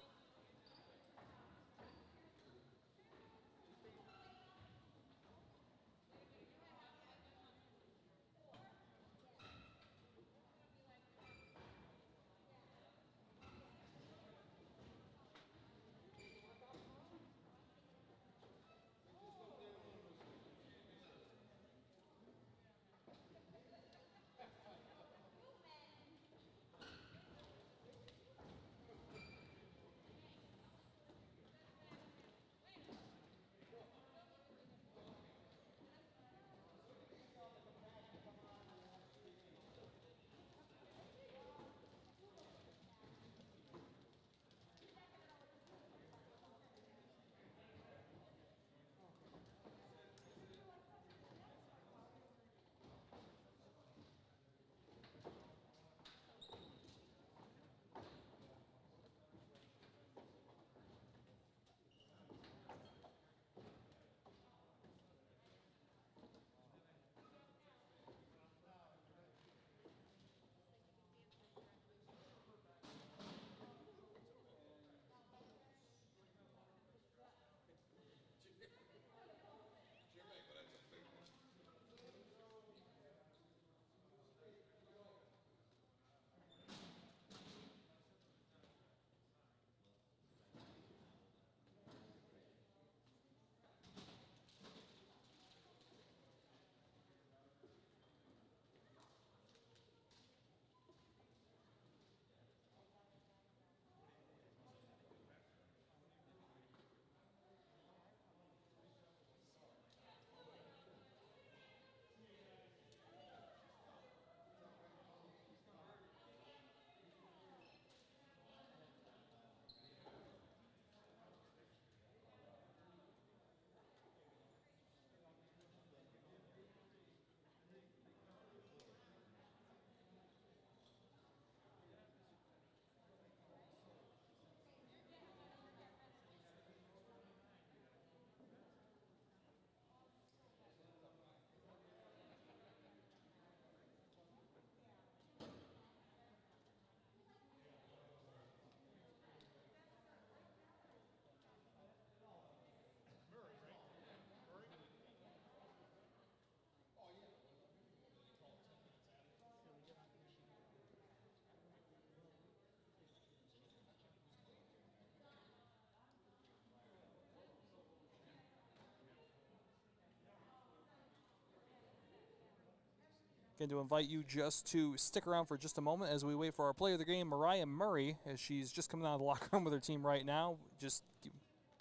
Again, to invite you just to stick around for just a moment as we wait for our player of the game, Mariah Murray, as she's just coming out of the locker room with her team right now. Just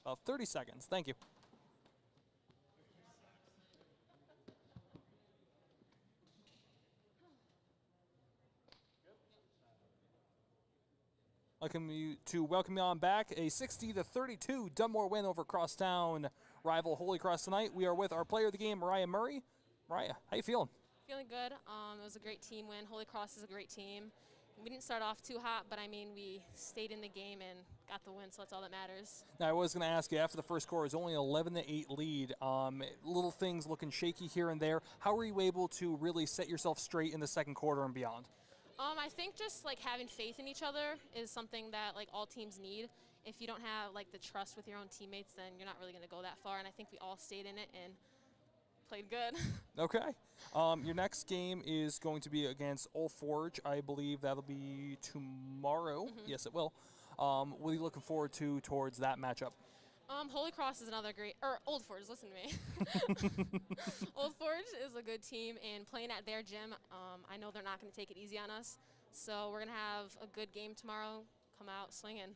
about 30 seconds. Thank you. Welcome you on back. A 60-32 Dunmore win over crosstown rival Holy Cross tonight. We are with our player of the game, Mariah Murray. Mariah, how you feeling? Feeling good. It was a great team win. Holy Cross is a great team. We didn't start off too hot, but I mean, we stayed in the game and got the win, so that's all that matters. Now, I was going to ask you, after the first quarter, it was only an 11-8 lead. Little things looking shaky here and there. How were you able to really set yourself straight in the second quarter and beyond? I think just like having faith in each other is something that like all teams need. If you don't have like the trust with your own teammates, then you're not really going to go that far. And I think we all stayed in it and played good. Okay. Your next game is going to be against Old Forge. I believe that'll be tomorrow. Mm-hmm. Yes, it will. What are you looking forward to towards that matchup? Holy Cross is another great, or Old Forge, listen to me. Old Forge is a good team, and playing at their gym, I know they're not going to take it easy on us. So we're going to have a good game tomorrow. Come out swinging.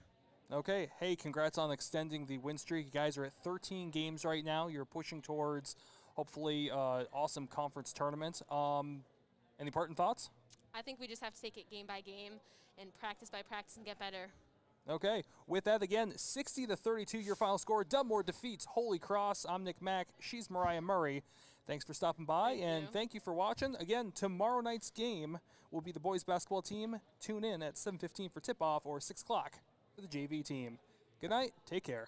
Okay. Hey, congrats on extending the win streak. You guys are at 13 games right now. You're pushing towards, hopefully, awesome conference tournament. Any parting thoughts? I think we just have to take it game by game and practice by practice and get better. Okay, with that again, 60-32 your final score. Dunmore defeats Holy Cross. I'm Nick Mack. She's Mariah Murray. Thanks for stopping by, thank you for watching. Again, tomorrow night's game will be the boys basketball team. Tune in at 7:15 for tip-off or 6 o'clock for the JV team. Good night. Take care.